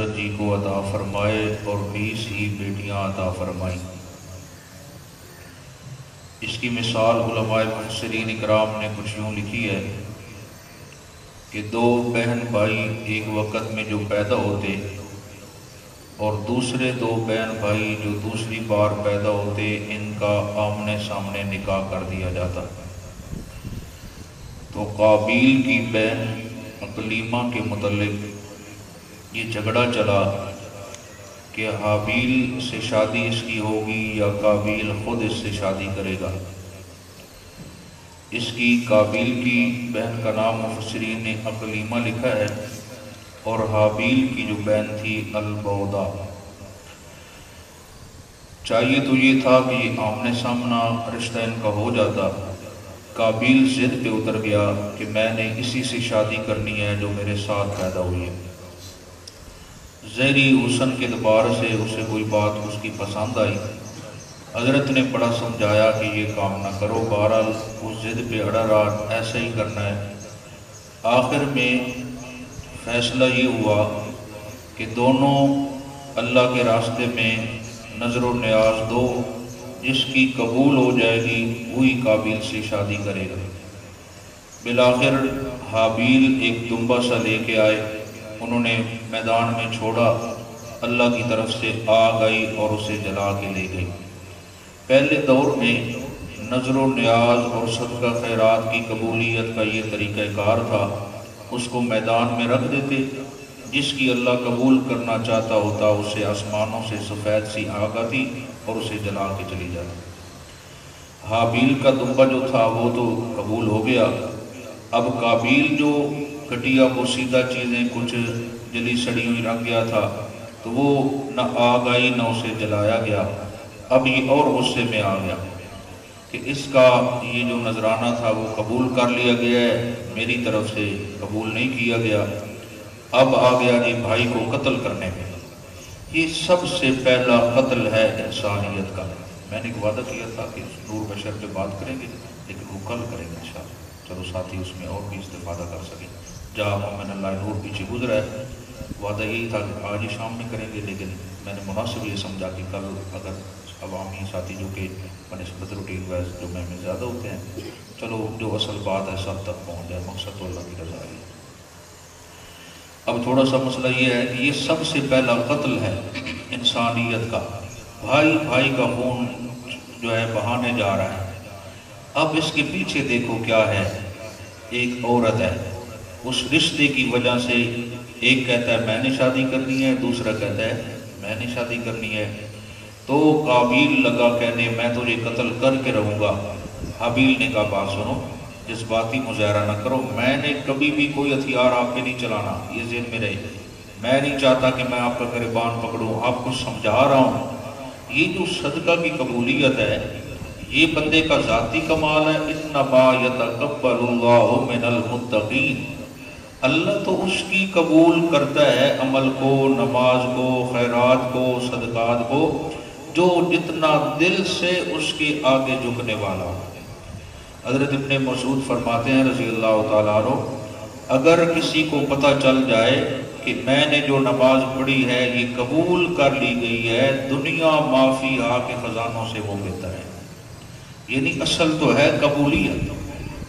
حضرت جی کو عطا فرمائے اور 20 ہی بیٹیاں عطا فرمائیں۔ اس کی مثال علماء مفسرین اکرام نے کچھ یوں لکھی ہے کہ دو بہن بھائی ایک وقت میں جو پیدا ہوتے اور دوسرے دو بہن بھائی جو دوسری بار پیدا ہوتے، ان کا آمنے سامنے نکاح کر دیا جاتا۔ تو قابیل کی بہن عقلیمہ کے متعلق یہ جھگڑا چلا کہ حابیل سے شادی اس کی ہوگی یا قابیل خود اس سے شادی کرے گا۔ اس کی قابیل کی بہن کا نام مفسرین نے عقلیمہ لکھا ہے، اور حابیل کی جو بہن تھی البودا۔ چاہیے تو یہ تھا کہ یہ آمنے سامنا رشتہ ان کا ہو جاتا۔ قابیل ضد پہ اتر گیا کہ میں نے اسی سے شادی کرنی ہے جو میرے ساتھ پیدا ہوئی ہے۔ ظاہری حسن کے اعتبار سے اسے کوئی بات اس کی پسند آئی۔ حضرت نے بڑا سمجھایا کہ یہ کام نہ کرو، بہرحال اس ضد پہ اڑا رہا، ایسا ہی کرنا ہے۔ آخر میں فیصلہ یہ ہوا کہ دونوں اللہ کے راستے میں نظر و نیاز دو، جس کی قبول ہو جائے گی وہی قابیل سے شادی کرے گا۔ بالآخر حابیل ایک دمبا سا لے کے آئے، انہوں نے میدان میں چھوڑا، اللہ کی طرف سے آگ آئی اور اسے جلا کے لے گئی۔ پہلے دور میں نظر و نیاز اور صدقہ خیرات کی قبولیت کا یہ طریقہ کار تھا، اس کو میدان میں رکھ دیتے، جس کی اللہ قبول کرنا چاہتا ہوتا اسے آسمانوں سے سفید سی آگ آتی اور اسے جلا کے چلی جاتی۔ حابیل کا دمبا جو تھا وہ تو قبول ہو گیا، اب قابیل جو کٹیا بوسیدہ چیزیں کچھ جلی سڑی ہوئی رکھ گیا تھا، تو وہ نہ آگ آئی نہ اسے جلایا گیا۔ اب یہ اور غصے میں آ گیا کہ اس کا یہ جو نذرانہ تھا وہ قبول کر لیا گیا ہے، میری طرف سے قبول نہیں کیا گیا۔ اب آ گیا جی بھائی کو قتل کرنے میں۔ یہ سب سے پہلا قتل ہے انسانیت کا۔ میں نے ایک وعدہ کیا تھا کہ نور بشر پہ بات کریں گے، لیکن وہ کل کریں گے انشاءاللہ، چلو ساتھی اس میں اور بھی استفادہ کر سکیں۔ جہاں مومن اللہ نور پیچھے گزرا ہے، وعدہ یہی تھا کہ آج ہی شام میں کریں گے، لیکن میں نے مناسب یہ سمجھا کہ کل اگر عوامی ساتھی جو کہ بنسبت روٹین وائز جو میں زیادہ ہوتے ہیں، چلو جو اصل بات ہے سب تک پہنچ جائے، مقصد تو اللہ کی رضا ہے۔ اب تھوڑا سا مسئلہ یہ ہے کہ یہ سب سے پہلا قتل ہے انسانیت کا، بھائی بھائی کا خون جو ہے بہانے جا رہا ہے۔ اب اس کے پیچھے دیکھو کیا ہے، ایک عورت ہے، اس رشتے کی وجہ سے ایک کہتا ہے میں نے شادی کرنی ہے، دوسرا کہتا ہے میں نے شادی کرنی ہے۔ تو قابیل لگا کہنے میں تجھے قتل کر کے رہوں گا۔ حابیل نے کہا بات سنو، جذباتی مظاہرہ نہ کرو، میں نے کبھی بھی کوئی ہتھیار آپ پہ نہیں چلانا، یہ ذہن میں رہے، میں نہیں چاہتا کہ میں آپ کا گریبان پکڑوں، آپ کو سمجھا رہا ہوں۔ یہ جو صدقہ کی قبولیت ہے یہ بندے کا ذاتی کمال ہے، انما یتقبل اللہ من المتقین، اللہ تو اس کی قبول کرتا ہے عمل کو، نماز کو، خیرات کو، صدقات کو، جو جتنا دل سے اس کے آگے جھکنے والا ہو۔ حضرت ابن مسعود فرماتے ہیں رضی اللہ تعالیٰ عنہ، اگر کسی کو پتہ چل جائے کہ میں نے جو نماز پڑھی ہے یہ قبول کر لی گئی ہے، دنیا معافی آ کے خزانوں سے وہ بہتر ہے۔ یعنی اصل تو ہے قبولیت،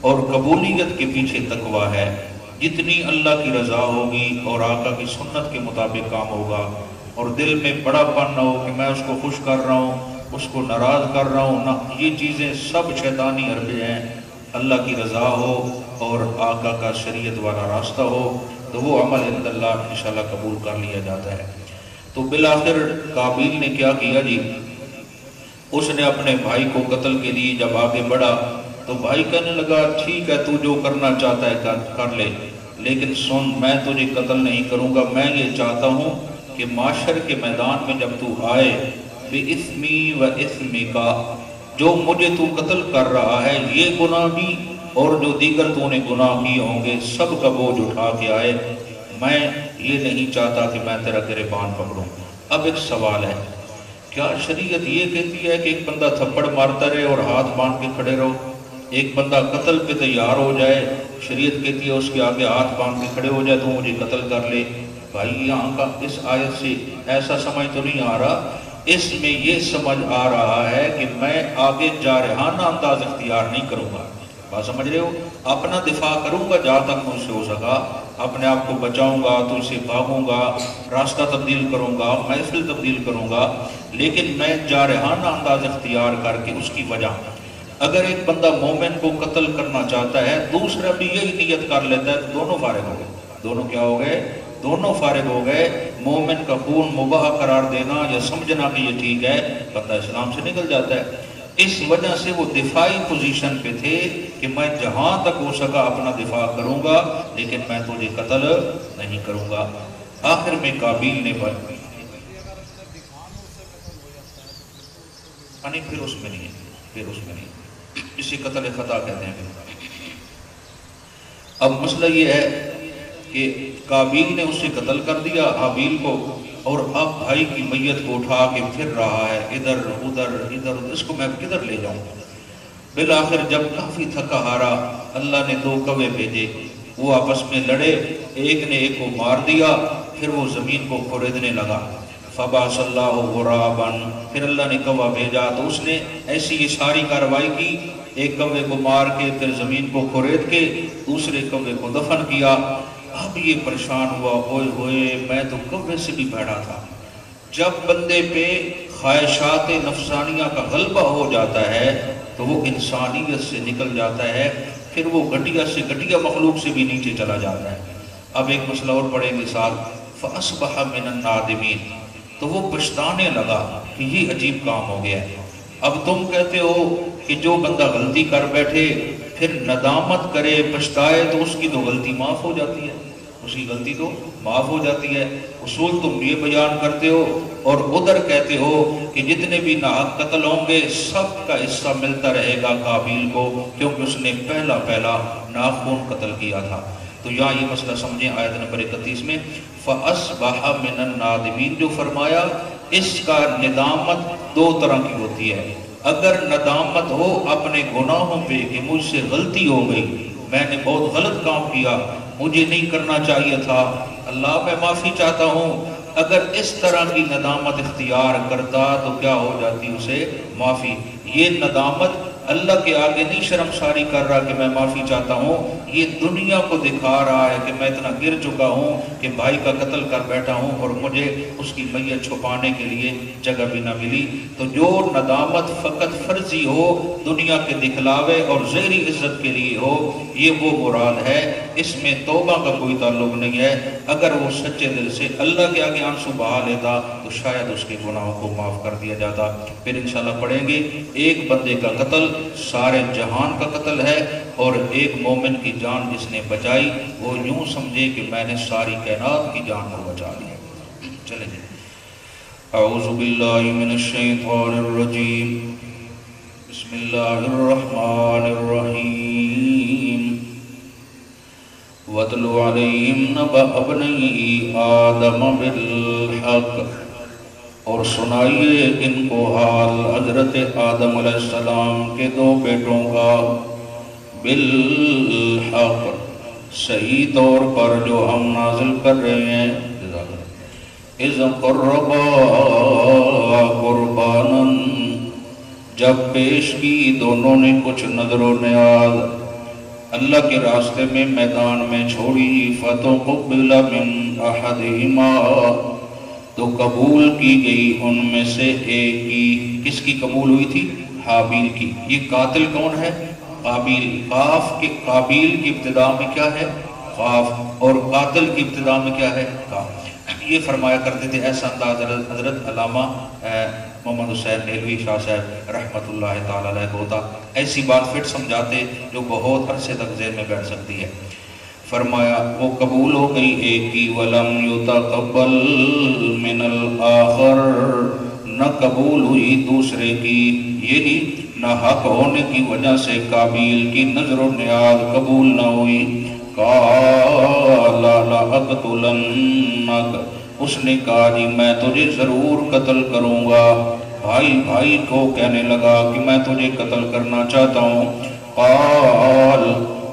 اور قبولیت کے پیچھے تقوی ہے۔ جتنی اللہ کی رضا ہوگی اور آقا کی سنت کے مطابق کام ہوگا، اور دل میں بڑا پن نہ ہو کہ میں اس کو خوش کر رہا ہوں، اس کو ناراض کر رہا ہوں، نہ، یہ چیزیں سب شیطانی حربے ہیں۔ اللہ کی رضا ہو اور آقا کا شریعت والا راستہ ہو تو وہ عمل عند اللہ انشاءاللہ قبول کر لیا جاتا ہے۔ تو بالآخر قابیل نے کیا کیا جی، اس نے اپنے بھائی کو قتل کے لیے جب آگے بڑھا تو بھائی کہنے لگا ٹھیک ہے تو جو کرنا چاہتا ہے کر لے، لیکن سن میں تجھے قتل نہیں کروں گا، میں یہ چاہتا ہوں کہ معاشر کے میدان میں جب تو آئے بِإِثْمِي وَإِثْمِكَ، جو مجھے تو قتل کر رہا ہے یہ گناہ بھی اور جو دیگر تو نے گناہ کیے ہوں گے سب کا بوجھ اٹھا کے آئے، میں یہ نہیں چاہتا کہ میں تیرا گریبان پکڑوں۔ اب ایک سوال ہے، کیا شریعت یہ کہتی ہے کہ ایک بندہ تھپڑ مارتا رہے اور ہاتھ باندھ کے کھڑے رہو؟ ایک بندہ قتل پہ تیار ہو جائے، شریعت کہتی ہے اس کے آگے ہاتھ باندھ کے کھڑے ہو جائے تو مجھے قتل کر لے؟ بھائی یہاں کا اس آیت سے ایسا سمجھ تو نہیں آ رہا، اس میں یہ سمجھ آ رہا ہے کہ میں آگے جارحانہ انداز اختیار نہیں کروں گا. بات سمجھ رہے ہو؟ اپنا دفاع کروں گا جہاں تک مجھ سے ہو سکا، اپنے آپ کو بچاؤں گا، تو اسے بھاگوں گا، راستہ تبدیل کروں گا، محفل تبدیل کروں گا، لیکن میں جارحانہ انداز اختیار کر کے اس کی وجہ، اگر ایک بندہ مومن کو قتل کرنا چاہتا ہے، دوسرا بھی یہی نیت کر لیتا ہے، تو دونوں فارغ ہو گئے. دونوں کیا ہو گئے؟ دونوں فارغ ہو گئے. مومن کا خون مباح قرار دینا یا سمجھنا کہ یہ ٹھیک ہے، بندہ اسلام سے نکل جاتا ہے. اس وجہ سے وہ دفاعی پوزیشن پہ تھے کہ میں جہاں تک ہو سکا اپنا دفاع کروں گا، لیکن میں تجھے قتل نہیں کروں گا. آخر میں قابیل نے پھر اس میں نہیں، اسی قتل خطا کہتے ہیں. اب مسئلہ یہ ہے کہ قابیل نے اسے قتل کر دیا حابیل کو، اور اب بھائی کی میت کو اٹھا کے پھر رہا ہے ادھر ادھر، اس کو میں کدھر لے جاؤں. بالآخر جب کافی تھکا ہارا، اللہ نے 2 کوے بھیجے، وہ آپس میں لڑے، ایک نے ایک کو مار دیا، پھر وہ زمین کو کھودنے لگا. فبعث اللہ غرابا، پھر اللہ نے کوا بھیجا، تو اس نے ایسی یہ ساری کارروائی کی، ایک کوے کو مار کے پھر زمین کو کھود کے دوسرے کوے کو دفن کیا. اب یہ پریشان ہوا، ہوئے ہوئے میں تو کوے سے بھی بھیڑا تھا. جب بندے پہ خواہشات نفسانیہ کا غلبہ ہو جاتا ہے تو وہ انسانیت سے نکل جاتا ہے، پھر وہ گھٹیا سے گھٹیا مخلوق سے بھی نیچے چلا جاتا ہے. اب ایک مسئلہ اور پڑھیں گے ساتھ. فَأَصْبَحَ مِنَ النَّادِمِينَ، تو وہ پچھتانے لگا کہ یہ عجیب کام ہو گیا ہے. اب تم کہتے ہو کہ جو بندہ غلطی کر بیٹھے پھر ندامت کرے پچھتائے تو اس کی تو غلطی معاف ہو جاتی ہے، اس کی غلطی تو معاف ہو جاتی ہے. اصول تم یہ بیان کرتے ہو، اور ادھر کہتے ہو کہ جتنے بھی ناحق قتل ہوں گے سب کا حصہ ملتا رہے گا قابیل کو، کیونکہ اس نے پہلا ناخون قتل کیا تھا. تو یہاں یہ مسئلہ سمجھیں آیت نمبر 31 میں فَأَصْبَحَ مِنَ النَّادِمِينَ جو فرمایا، اس کا ندامت 2 طرح کی ہوتی ہے. اگر ندامت ہو اپنے گناہوں پہ کہ مجھ سے غلطی ہو گئی، میں نے بہت غلط کام کیا، مجھے نہیں کرنا چاہیے تھا، اللہ میں معافی چاہتا ہوں، اگر اس طرح کی ندامت اختیار کرتا تو کیا ہو جاتی اسے معافی. یہ ندامت اللہ کے آگے نہیں شرمساری کر رہا کہ میں معافی چاہتا ہوں، یہ دنیا کو دکھا رہا ہے کہ میں اتنا گر چکا ہوں کہ بھائی کا قتل کر بیٹھا ہوں اور مجھے اس کی میت چھپانے کے لیے جگہ بھی نہ ملی. تو جو ندامت فقط فرضی ہو، دنیا کے دکھلاوے اور ظاہری عزت کے لیے ہو، یہ وہ مراد ہے، اس میں توبہ کا کوئی تعلق نہیں ہے. اگر وہ سچے دل سے اللہ کے آگے آنسو بہا لیتا تو شاید اس کے گناہوں کو معاف کر دیا جاتا. پھر انشاءاللہ پڑھیں گے ایک بندے کا قتل سارے جہان کا قتل ہے، اور ایک مومن کی جان جس نے بچائی وہ یوں سمجھے کہ میں نے ساری کائنات کی جان کو بچا لیا. چلیں جی. اعوذ باللہ من الشیطان الرجیم، بسم اللہ الرحمن الرحیم. وَاتْلُ عَلَيْهِمْ نَبَأَ ابْنَيْ آدَمَ بِالْحَقِّ، اور سنائیے ان کو حال حضرت آدم علیہ السلام کے 2 بیٹوں کا، بالحق صحیح طور پر جو ہم نازل کر رہے ہیں. اِذْ قَرَّبَا قُرْبَانًا، جب پیش کی دونوں نے کچھ نذر و نیاز اللہ کے راستے میں میدان میں چھوڑی. فَتُقُبِّلَ مِنْ أَحَدِهِمَا، تو قبول کی گئی ان میں سے ایک کی. کس کی قبول ہوئی تھی؟ حابیل کی. یہ قاتل کون ہے؟ قابیل. قاف کے قابیل کی ابتدا میں کیا ہے؟ قاف، اور قاتل کی ابتدا میں کیا ہے؟ قاف. یہ فرمایا کرتے تھے، ایسا انداز حضرت علامہ محمد حسین نیلوی شاہ صاحب رحمۃ اللہ تعالی علیہ کو ہوتا. ایسی بات پھر سمجھاتے جو بہت عرصے تک ذہن میں بیٹھ سکتی ہے. فرمایا وہ قبول ہو گئی ایک کی، وَلَمْ يُتَقَبَّلْ مِنَ الْآخَرِ، نہ قبول ہوئی دوسرے کی، یعنی نہ حق ہونے کی وجہ سے قابیل کی نظر و نیاز قبول نہ ہوئی. قَالَ لَأَقْتُلَنَّكَ، اس نے کہا جی میں تجھے ضرور قتل کروں گا. بھائی کو کہنے لگا کہ میں تجھے قتل کرنا چاہتا ہوں. قال،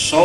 100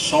100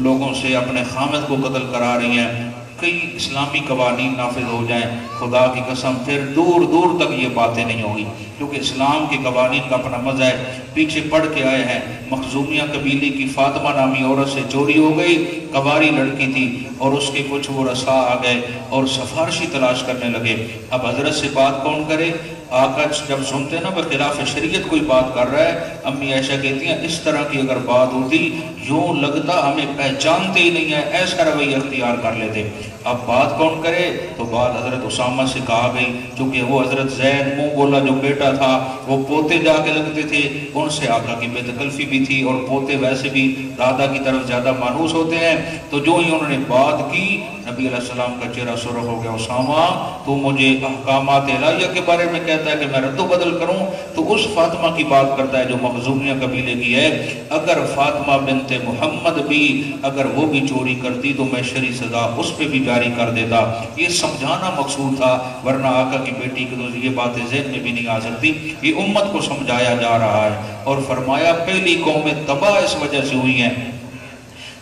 لوگوں سے اپنے خامد کو قتل کرا رہی ہیں، کئی اسلامی قوانین نافذ ہو جائیں، خدا کی قسم پھر دور دور تک یہ باتیں نہیں ہوگی، کیونکہ اسلام کے قوانین کا اپنا مزہ ہے۔ پیچھے پڑھ کے آئے ہیں، مخزومیہ قبیلے کی فاطمہ نامی عورت سے چوری ہو گئی، قواری لڑکی تھی، اور اس کے کچھ وہ رسا آ گئے اور سفارشی تلاش کرنے لگے۔ اب حضرت سے بات کون کرے؟ آقا جب سنتے نا بخلاف شریعت کوئی بات کر رہا ہے، امی عائشہ کہتی ہیں اس طرح کی اگر بات ہوتی یوں لگتا ہمیں پہچانتے ہی نہیں ہے، ایسا رویہ اختیار کر لیتے۔ اب بات کون کرے؟ تو بات حضرت اسامہ سے کہا گئی، چونکہ وہ حضرت زید منہ بولا جو بیٹا تھا، وہ پوتے جا کے لگتے تھے، ان سے آقا کی بے تکلفی بھی تھی، اور پوتے ویسے بھی دادا کی طرف زیادہ مانوس ہوتے ہیں۔ تو جو ہی انہوں نے بات کی، نبی علیہ السلام کا چہرہ سرخ ہو گیا، اسامہ تو مجھے احکامات الہیہ کے بارے میں کہتا ہے کہ میں رد و بدل کروں؟ تو اس فاطمہ کی بات کرتا ہے جو مخزومیہ قبیلے کی ہے۔ اگر فاطمہ بنت محمد بھی اگر وہ بھی چوری کرتی تو میں شرعی سزا اس پہ بھی جاری کر دیتا۔ یہ سمجھانا مقصود تھا، ورنہ آقا کی بیٹی کی تو یہ باتیں ذہن میں بھی نہیں آ سکتی۔ یہ امت کو سمجھایا جا رہا ہے، اور فرمایا پہلی قومیں تباہ اس وجہ سے ہوئی ہیں،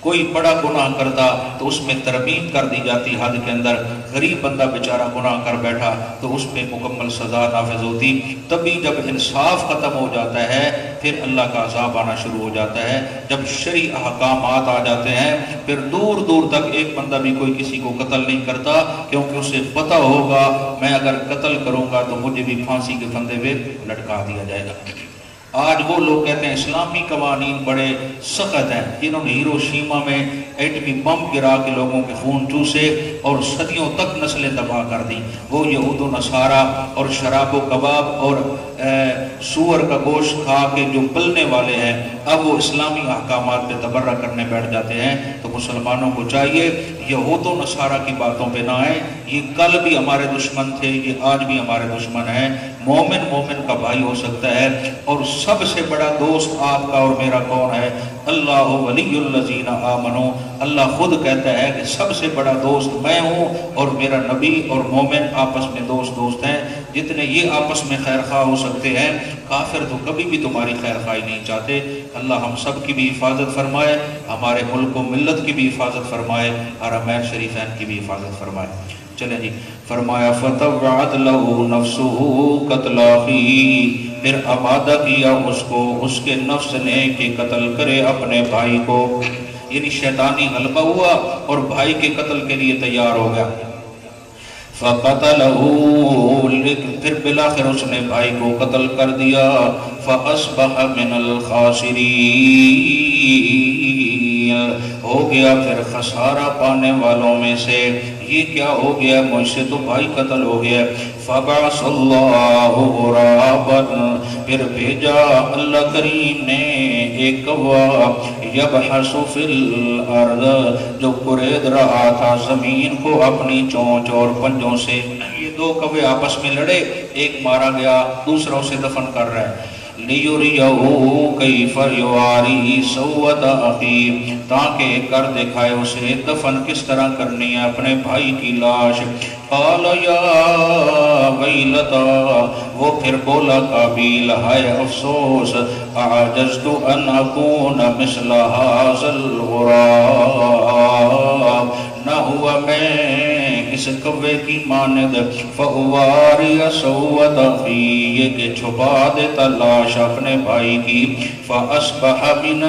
کوئی بڑا گناہ کرتا تو اس میں ترمیم کر دی جاتی حد کے اندر، غریب بندہ بیچارہ گناہ کر بیٹھا تو اس پہ مکمل سزا نافذ ہوتی۔ تبھی جب انصاف ختم ہو جاتا ہے پھر اللہ کا عذاب آنا شروع ہو جاتا ہے۔ جب شرعی احکامات آ جاتے ہیں پھر دور دور تک ایک بندہ بھی کوئی کسی کو قتل نہیں کرتا، کیونکہ اسے پتہ ہوگا میں اگر قتل کروں گا تو مجھے بھی پھانسی کے پھندے پہ لٹکا دیا جائے گا۔ آج وہ لوگ کہتے ہیں اسلامی قوانین بڑے سخت ہیں، جنہوں نے ہیروشیما میں ایٹمی بم گرا کے لوگوں کے خون چوسے اور صدیوں تک نسلیں تباہ کر دی۔ وہ یہود و نصارہ اور شراب و کباب اور سور کا گوشت کھا کے جو پلنے والے ہیں، اب وہ اسلامی احکامات پہ تبرہ کرنے بیٹھ جاتے ہیں۔ تو مسلمانوں کو چاہیے یہود و نصارہ کی باتوں پہ نہ آئیں، یہ کل بھی ہمارے دشمن تھے، یہ آج بھی ہمارے دشمن ہیں۔ مومن مومن کا بھائی ہو سکتا ہے، اور سب سے بڑا دوست آپ کا اور میرا کون ہے؟ اللہ ولی الذین آمنوا، اللہ خود کہتا ہے کہ سب سے بڑا دوست میں ہوں، اور میرا نبی اور مومن آپس میں دوست ہیں۔ جتنے یہ آپس میں خیر خواہ ہو سکتے ہیں، کافر تو کبھی بھی تمہاری خیر خواہی نہیں چاہتے۔ اللہ ہم سب کی بھی حفاظت فرمائے، ہمارے ملک و ملت کی بھی حفاظت فرمائے، حرمین شریفین کی بھی حفاظت فرمائے۔ چلیں جی، فرمایا فَطَوَّعَتْ لَهُ نَفْسُهُ قَتْلَ أَخِيهِ، پھر آمادہ کیا اس کو اس کے نفس نے کہ قتل کرے اپنے بھائی کو، یعنی شیطانی غلبہ ہوا اور بھائی کے قتل کے لیے تیار ہو گیا۔ فَقَتَلَهُ، پھر بلاخر اس نے بھائی کو قتل کر دیا۔ فَأَصْبَحَ مِنَ الْخَاسِرِينَ، ہو گیا پھر خسارہ پانے والوں میں سے۔ یہ کیا ہو گیا؟ مجھ سے تو بھائی قتل ہو گیا۔ فَبَعَثَ اللَّهُ غُرَابًا، پھر بھیجا اللہ کریم نے ایک کوا، یبحث فی الارض، جو قرید رہا تھا زمین کو اپنی چونچ اور پنجوں سے۔ یہ دو کوے آپس میں لڑے، ایک مارا گیا، دوسرا اسے دفن کر رہا ہے۔ لِيُرِيَهُ كَيْفَ يُوَارِي سَوْءَةَ أَخِيهِ، تاکہ کر دکھائے اسے دفن کس طرح کرنی ہے اپنے بھائی کی لاش۔ قَالَ يَا وَيْلَتَا، وہ پھر بولا قابیل ہائے افسوس، أَعَجَزْتُ أَنْ أَكُونَ مِثْلَ هَذَا الْغُرَابِ، نہ ہوا میں اس کوے کی مانند، فَأُوَارِيَ سَوْءَةَ أَخِيهِ، کہ چھپا دیتا لاش اپنے بھائی کی۔ فَأَصْبَحَ مِنَ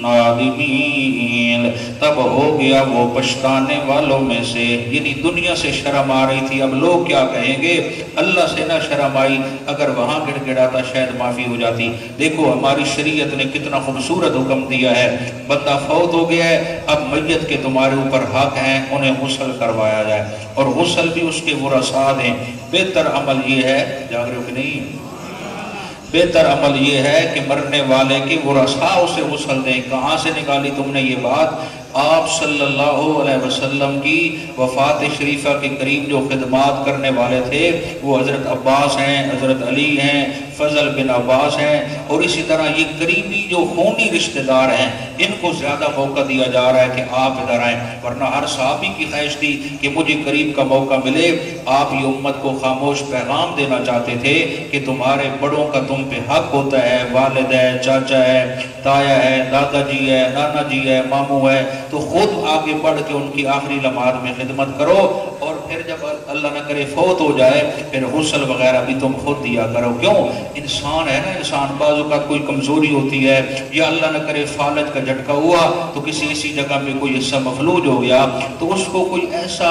النَّادِمِينَ، تب ہو گیا وہ پچھتانے والوں میں سے، یعنی دنیا سے شرم آ رہی تھی، اب لوگ کیا کہیں گے؟ اللہ سے نہ شرم آئی، اگر وہاں گڑ گڑاتا شاید معافی ہو جاتی۔ دیکھو ہماری شریعت نے کتنا خوبصورت حکم دیا ہے، بندہ فوت ہو گیا ہے، اب میت کے تمہارے اوپر حق ہیں، انہیں غسل کروایا جائے، اور غسل بھی اس کے ورثاء دیں۔ بہتر عمل یہ ہے، جاگ رہے ہو کہ نہیں؟ بہتر عمل یہ ہے کہ مرنے والے کے ورثاء اسے غسل دیں۔ کہاں سے نکالی تم نے یہ بات؟ آپ صلی اللہ علیہ وسلم کی وفات شریفہ کے قریب جو خدمات کرنے والے تھے وہ حضرت عباس ہیں، حضرت علی ہیں، فضل بن عباس ہیں، اور اسی طرح یہ قریبی جو خونی رشتہ دار ہیں ان کو زیادہ موقع دیا جا رہا ہے کہ آپ ادھر آئیں، ورنہ ہر صحابی کی خواہش تھی کہ مجھے قریب کا موقع ملے۔ آپ یہ امت کو خاموش پیغام دینا چاہتے تھے کہ تمہارے بڑوں کا تم پہ حق ہوتا ہے، والد ہے، چاچا ہے، تایا ہے، دادا جی ہے، نانا جی ہے، ماموں ہے، تو خود آگے بڑھ کے ان کی آخری لمحات میں خدمت کرو، اور پھر جب اللہ نہ کرے فوت ہو جائے پھر غسل وغیرہ بھی تم خود دیا کرو۔ کیوں؟ انسان ہے نا، انسان بعض اوقات کوئی کمزوری ہوتی ہے، یا اللہ نہ کرے فالج کا جھٹکا ہوا تو کسی جگہ پہ کوئی حصہ مفلوج ہو گیا، تو اس کو کوئی ایسا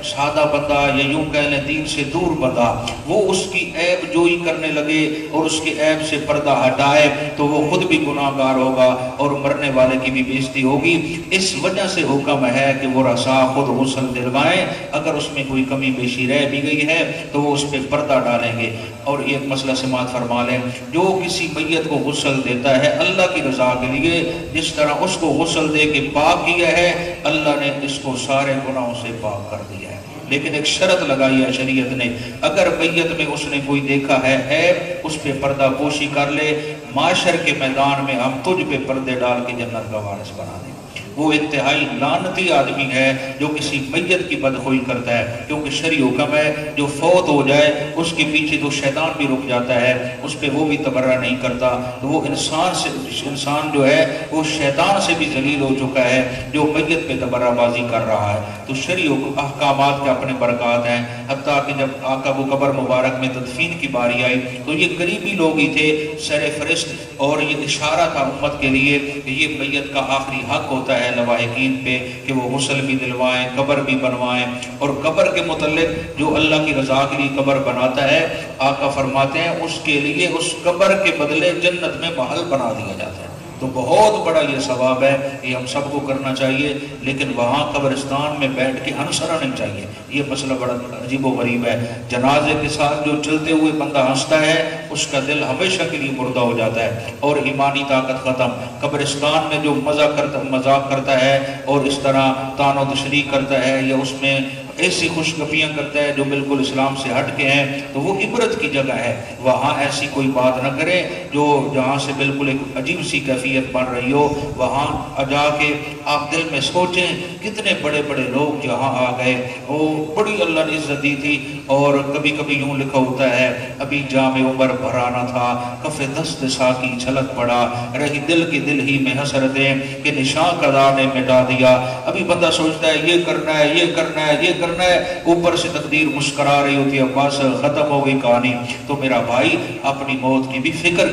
سادہ بندہ یا یوں کہہ لیں دین سے دور بندہ وہ اس کی عیب جوئی کرنے لگے اور اس کے عیب سے پردہ ہٹائے تو وہ خود بھی گناہ گار ہوگا اور مرنے والے کی بھی بےزتی ہوگی۔ اس وجہ سے حکم ہے کہ وہ رسا خود غسل دلوائیں، اگر اس میں کوئی کمی بیشی رہ بھی گئی ہے تو وہ اس پہ پردہ ڈالیں گے۔ اور ایک مسئلہ سماعت فرما لیں، جو کسی میت کو غسل دیتا ہے اللہ کی رضا کے لیے، جس طرح اس کو غسل دے کے پاک کیا ہے، اللہ نے اس کو سارے گناہوں سے پاک کر دیا ہے۔ لیکن ایک شرط لگائی ہے شریعت نے، اگر میت میں اس نے کوئی دیکھا ہے عیب، اس پہ پردہ پوشی کر لے، معاشر کے میدان میں ہم تجھ پہ پردے ڈال کے جنت کا وارث بنا دیں۔ وہ انتہائی لعنتی آدمی ہے جو کسی میت کی بدخوئی کرتا ہے، کیونکہ شرعی حکم ہے جو فوت ہو جائے اس کے پیچھے تو شیطان بھی رک جاتا ہے، اس پہ وہ بھی تبرہ نہیں کرتا، تو وہ انسان جو ہے وہ شیطان سے بھی ذلیل ہو چکا ہے جو میت پہ تبرہ بازی کر رہا ہے۔ تو شرعی احکامات کے اپنے برکات ہیں، حتیٰ کہ جب آقا کو قبر مبارک میں تدفین کی باری آئی تو یہ قریبی لوگ ہی تھے سر فرست، اور یہ اشارہ تھا امت کے لیے کہ یہ میت کا آخری حق ہوتا ہے لواحقین پہ کہ وہ غسل بھی دلوائیں، قبر بھی بنوائیں۔ اور قبر کے متعلق جو اللہ کی رضا کے لیے قبر بناتا ہے، آقا فرماتے ہیں اس کے لیے اس قبر کے بدلے جنت میں محل بنا دیا جاتا ہے۔ تو بہت بڑا یہ ثواب ہے، یہ ہم سب کو کرنا چاہیے، لیکن وہاں قبرستان میں بیٹھ کے ہنسنا نہیں چاہیے، یہ مسئلہ بڑا عجیب و غریب ہے۔ جنازے کے ساتھ جو چلتے ہوئے بندہ ہنستا ہے اس کا دل ہمیشہ کے لیے مردہ ہو جاتا ہے اور ایمانی طاقت ختم۔ قبرستان میں جو مذاق کرتا ہے اور اس طرح تان و تشریح کرتا ہے یا اس میں ایسی خوشگپیاں کرتا ہے جو بالکل اسلام سے ہٹ کے ہیں، تو وہ عبرت کی جگہ ہے، وہاں ایسی کوئی بات نہ کریں جو جہاں سے بالکل ایک عجیب سی کیفیت بن رہی ہو۔ وہاں جا کے آپ دل میں سوچیں کتنے بڑے بڑے لوگ جہاں آ گئے، وہ بڑی اللہ نے عزت دی تھی، اور کبھی کبھی یوں لکھا ہوتا ہے ابھی جام عمر بھرانا تھا، کف دست ساقی چھلک پڑا، رہی دل کی دل ہی میں حسرتیں کہ نشان قضا نے مٹا دیا۔ ابھی بندہ سوچتا ہے یہ کرنا ہے، یہ کرنا ہے، یہ کرنا ہے، اوپر سے تقدیر مسکرا رہی ہوتی ہے، بس ختم ہو گئی کہانی۔ تو میرا بھائی اپنی موت کی بھی فکر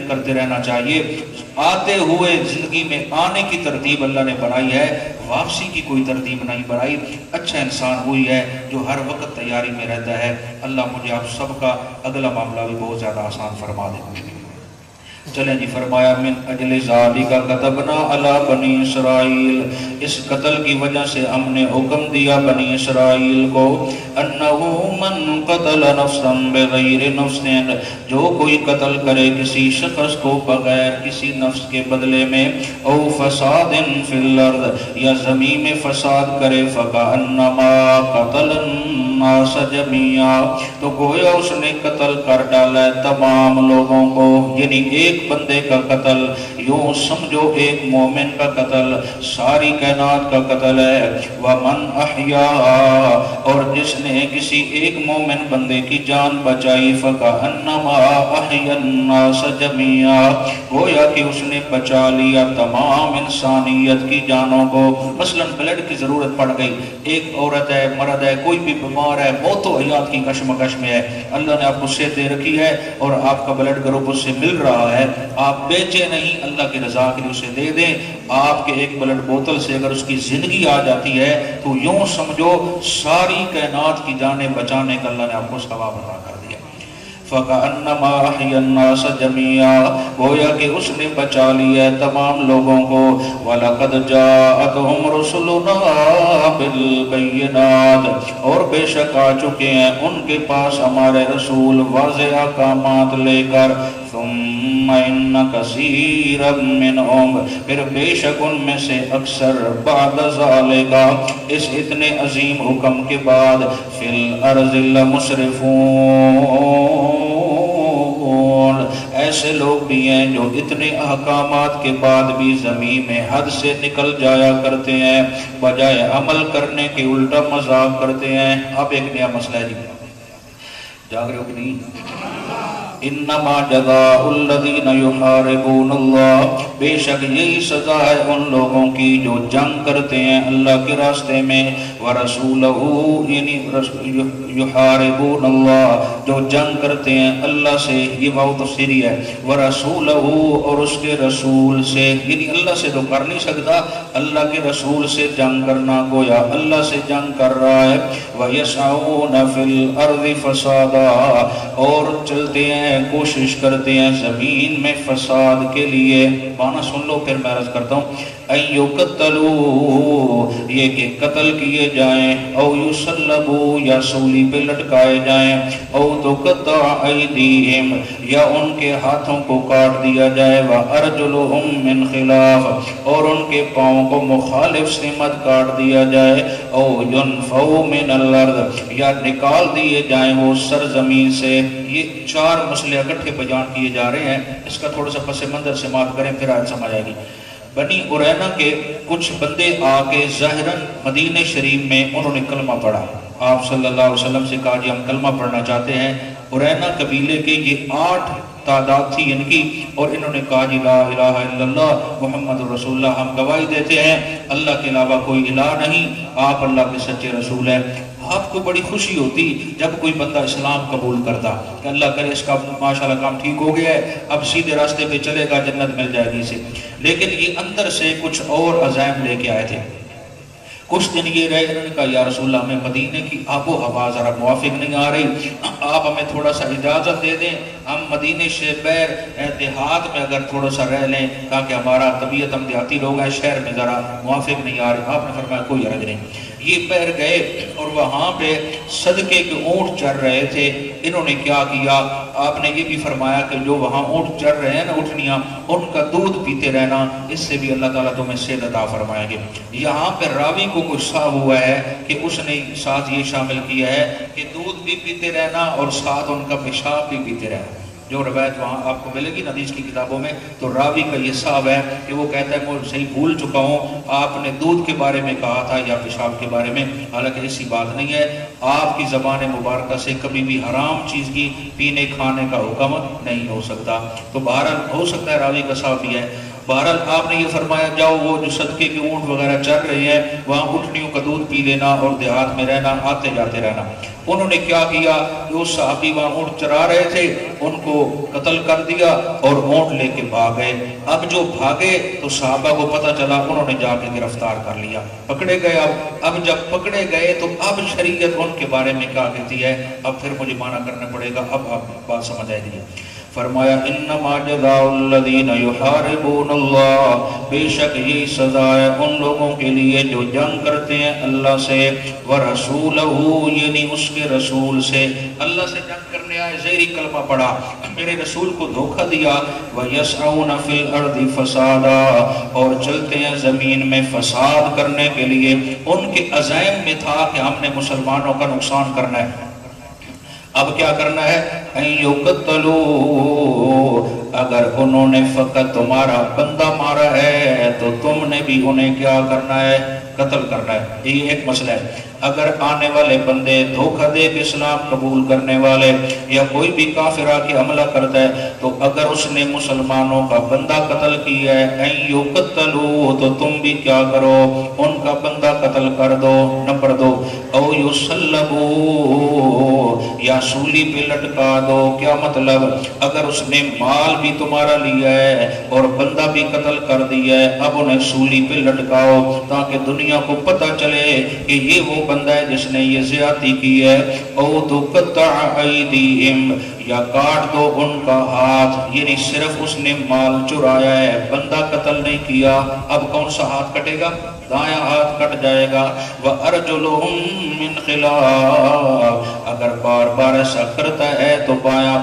کرتے رہنا چاہیے۔ آتے ہوئے زندگی میں آنے کی ترتیب اللہ نے بنائی ہے، واپسی کی کوئی ترتیب نہیں بنائی۔ اچھا انسان ہوئی ہے جو ہر وقت تیاری میں رہتا ہے۔ اللہ مجھے آپ سب کا اگلا معاملہ بھی بہت زیادہ آسان فرما دے۔ چلیں جی، فرمایا من اجل ذالک کتبنا علی بنی اسرائیل، اس قتل کی وجہ سے ہم نے حکم دیا بنی اسرائیل کو، انہو من قتل نفسا بغیر نفس، جو کوئی قتل کرے کسی شخص کو بغیر کسی نفس کے بدلے میں، او فساد فی الارض، یا زمین میں فساد کرے، فکأنما قتل الناس جميعا، تو گویا اس نے قتل کر ڈالا ہے تمام لوگوں کو، یعنی ایک بندے کا قتل، یوں سمجھو ایک مومن کا قتل ساری کائنات کا قتل ہے۔ ومن احیا، اور جس نے کسی ایک مومن بندے کی جان بچائی، فکأنما احیا الناس جميعا، گویا کہ اس نے بچا لیا تمام انسانیت کی جانوں کو۔ مثلا بلڈ کی ضرورت پڑ گئی، ایک عورت ہے، مرد ہے، کوئی بھی بیمار ہے، موت و حیات کی کشمکش میں ہے، اللہ نے آپ کو صحت دے رکھی ہے اور آپ کا بلڈ گروپ اس سے مل رہا ہے، آپ بیچے نہیں، اللہ کی رضا کے لیے اسے دے دیں۔ آپ کے ایک بلڈ بوتل سے اگر اس کی زندگی آ جاتی ہے تو یوں سمجھو ساری کائنات کی جانیں بچانے کا اللہ نے آپ کو ثواب عطا کر دیا۔ فَكَأَنَّمَا أَحْيَا النَّاسَ جَمِيعًا، گویا کہ اس نے بچا لیا تمام لوگوں کو۔ وَلَقَدْ جَاءَتْهُمْ رُسُلُنَا بِالْبَيِّنَاتِ، اور بے شک آ چکے ہیں ان کے پاس ہمارے رسول واضح احکامات لے کر۔ ثُمَّ إِنَّ كَثِيرًا مِّنْهُمْ، پھر بے شک ان میں سے اکثر، بعد ذَلِكَ، اس اتنے عظیم حکم کے بعد، فِي الْأَرْضِ لَمُسْرِفُونَ، لوگ بھی ہیں جو اتنے احکامات کے بعد بھی زمین میں حد سے نکل جایا کرتے ہیں، بجائے عمل کرنے کے الٹا مذاق کرتے ہیں۔ اب ایک نیا مسئلہ ہے جی، جاگ رہے ہو کہ نہیں؟ انما جزاء الذین یحاربون اللہ، بے شک یہی سزا ہے ان لوگوں کی جو جنگ کرتے ہیں اللہ کے راستے میں، ورسولہ یعنی یحاربون اللہ، جو جنگ کرتے ہیں اللہ سے، یہ بہت تفسیری ہے، ورسولہ اور اس کے رسول سے، یعنی اللہ سے تو کر نہیں سکتا، اللہ کے رسول سے جنگ کرنا گویا اللہ سے جنگ کر رہا ہے۔ وَيَسْعَوْنَ فِي الْأَرْضِ فَسَادًا، اور چلتے ہیں کوشش کرتے ہیں زمین میں فساد کے لیے۔ معنی سن لو پھر میں عرض کرتا ہوں، اَيُّقَتَّلُوا، یہ کہ قتل کیے جائیں، او یُسَلَّبُوا، یا سولی پہ لٹکائے جائیں، او تُقَطَّعَ أَيْدِيهِمْ، یا ان کے ہاتھوں کو کاٹ دیا جائے، وَأَرْجُلُهُمْ مِنْ خِلَافٍ، اور ان کے پاؤں کو مخالف سمت کاٹ دیا جائے، او يُنْفَوْا مِنَ الْأَرْضِ، یا نکال دیے جائیں وہ سرزمین سے۔ یہ چار مسئلے اکٹھے بیان کیے جا رہے ہیں، اس کا تھوڑا سا پس منظر سے مات کریں پھر آج سمجھ آئے گی۔ بنی قرینہ کے کچھ بندے آ کے ظاہراً مدینہ شریف میں انہوں نے کلمہ پڑھا، آپ صلی اللہ علیہ وسلم سے کہا جی ہم کلمہ پڑھنا چاہتے ہیں۔ قرینہ قبیلے کے یہ 8 تعداد تھی ان کی، اور انہوں نے کہا جی لا الہ الا اللہ محمد رسول اللہ، ہم گواہی دیتے ہیں اللہ کے علاوہ کوئی الہ نہیں، آپ اللہ کے سچے رسول ہیں۔ آپ کو بڑی خوشی ہوتی جب کوئی بندہ اسلام قبول کرتا کہ اللہ کرے اس کا ماشاءاللہ کام ٹھیک ہو گیا ہے، اب سیدھے راستے پہ چلے گا، جنت مل جائے گی اسے۔ لیکن یہ اندر سے کچھ اور عزائم لے کے آئے تھے۔ کچھ دن یہ رہے، انہوں نے کہا یا رسول اللہ ہمیں مدینے کی آب و ہوا ذرا موافق نہیں آ رہی، آپ ہمیں تھوڑا سا اجازت دے دیں، ہم مدینے سے بیر دیہات میں اگر تھوڑا سا رہ لیں، تاکہ ہمارا طبیعت، ہم دیہاتی لوگ ہیں، شہر میں ذرا موافق نہیں آ رہی۔ آپ نے فرمایا کوئی حرج نہیں۔ یہ پیر گئے اور وہاں پہ صدقے کے اونٹ چر رہے تھے۔ انہوں نے کیا کیا، آپ نے یہ بھی فرمایا کہ جو وہاں اونٹ چر رہے ہیں نا اٹھنیاں، ان کا دودھ پیتے رہنا، اس سے بھی اللہ تعالیٰ تمہیں صحت عطا فرمائیں گے۔ یہاں پہ راوی کو کچھ صاحب ہوا ہے کہ اس نے ساتھ یہ شامل کیا ہے کہ دودھ بھی پیتے رہنا اور ساتھ ان کا پیشاب بھی پیتے رہنا۔ جو روایت وہاں آپ کو ملے گی حدیث کی کتابوں میں، تو راوی کا یہ صاحب ہے کہ وہ کہتا ہے میں صحیح بھول چکا ہوں، آپ نے دودھ کے بارے میں کہا تھا یا پیشاب کے بارے میں، حالانکہ ایسی بات نہیں ہے۔ آپ کی زبان مبارکہ سے کبھی بھی حرام چیز کی پینے کھانے کا حکم نہیں ہو سکتا۔ تو بہرحال ہو سکتا ہے راوی کا صاحب بھی ہے۔ بہرحال آپ نے یہ فرمایا جاؤ وہ جو صدقے کے اونٹ وغیرہ چل رہے ہیں وہاں اٹھنیوں کا دودھ پی لینا اور دیہات میں رہنا، آتے جاتے رہنا۔ انہوں نے کیا کیا، جو صحابی وہاں اونٹ چرا رہے تھے ان کو قتل کر دیا اور اونٹ لے کے بھاگ گئے۔ اب جو بھاگے تو صحابہ کو پتہ چلا، انہوں نے جا کے گرفتار کر لیا، پکڑے گئے۔ اب جب پکڑے گئے تو اب شریعت ان کے بارے میں کیا کہتی ہے، اب پھر مجھے معنی کرنا پڑے گا، اب آپ بات سمجھ آئے گی۔ فرمایا انما جزاء الذین یحاربون اللہ، بے شک یہ سزا ہے ان لوگوں کے لیے جو جنگ کرتے ہیں اللہ سے، ورسولہ یعنی اس کے رسول سے، اللہ سے جنگ کرنے آئے، زہری کلمہ پڑھا، میرے رسول کو دھوکہ دیا، وَيَسْعَوْنَ فِي الْأَرْضِ فَسَادًا، اور چلتے ہیں زمین میں فساد کرنے کے لیے۔ ان کے عزائم میں تھا کہ ہم نے مسلمانوں کا نقصان کرنا ہے۔ اب کیا کرنا ہے، اَن يُقَتَّلُوا، اگر انہوں نے فقط تمہارا بندہ مارا ہے تو تم نے بھی انہیں کیا کرنا ہے، قتل کرنا ہے۔ یہ ایک مسئلہ ہے۔ اگر آنے والے بندے دھوکہ دے کے اسلام قبول کرنے والے یا کوئی بھی کافر آ کے حملہ کرتا ہے تو اگر اس نے مسلمانوں کا بندہ قتل کیا ہے، اَن يُقَتَّلُوا، تو تم بھی کیا کرو، ان کا بندہ قتل کر دو۔ نمبر 2، او يُصَلَّبُوا، یا سولی پہ لٹکا دو۔ کیا مطلب، اگر اس نے مال بھی تمہارا لیا ہے اور بندہ بھی قتل کر دیا ہے، اب انہیں سولی پہ لٹکاؤ تاکہ دنیا کو پتہ چلے کہ یہ وہ بندہ ہے جس نے یہ زیادتی کی ہے۔ او تقطع ایدیہم، یا کاٹ دو ان کا ہاتھ، یعنی صرف اس نے مال چرایا ہے، بندہ قتل نہیں کیا۔ اب کون سا ہاتھ کٹے گا، دایاں ہاتھ کٹ جائے گا۔ وَأَرْجُلُهُم مِّن خِلَافٍ، اگر بار بار ایسا کرتا ہے تو بایاں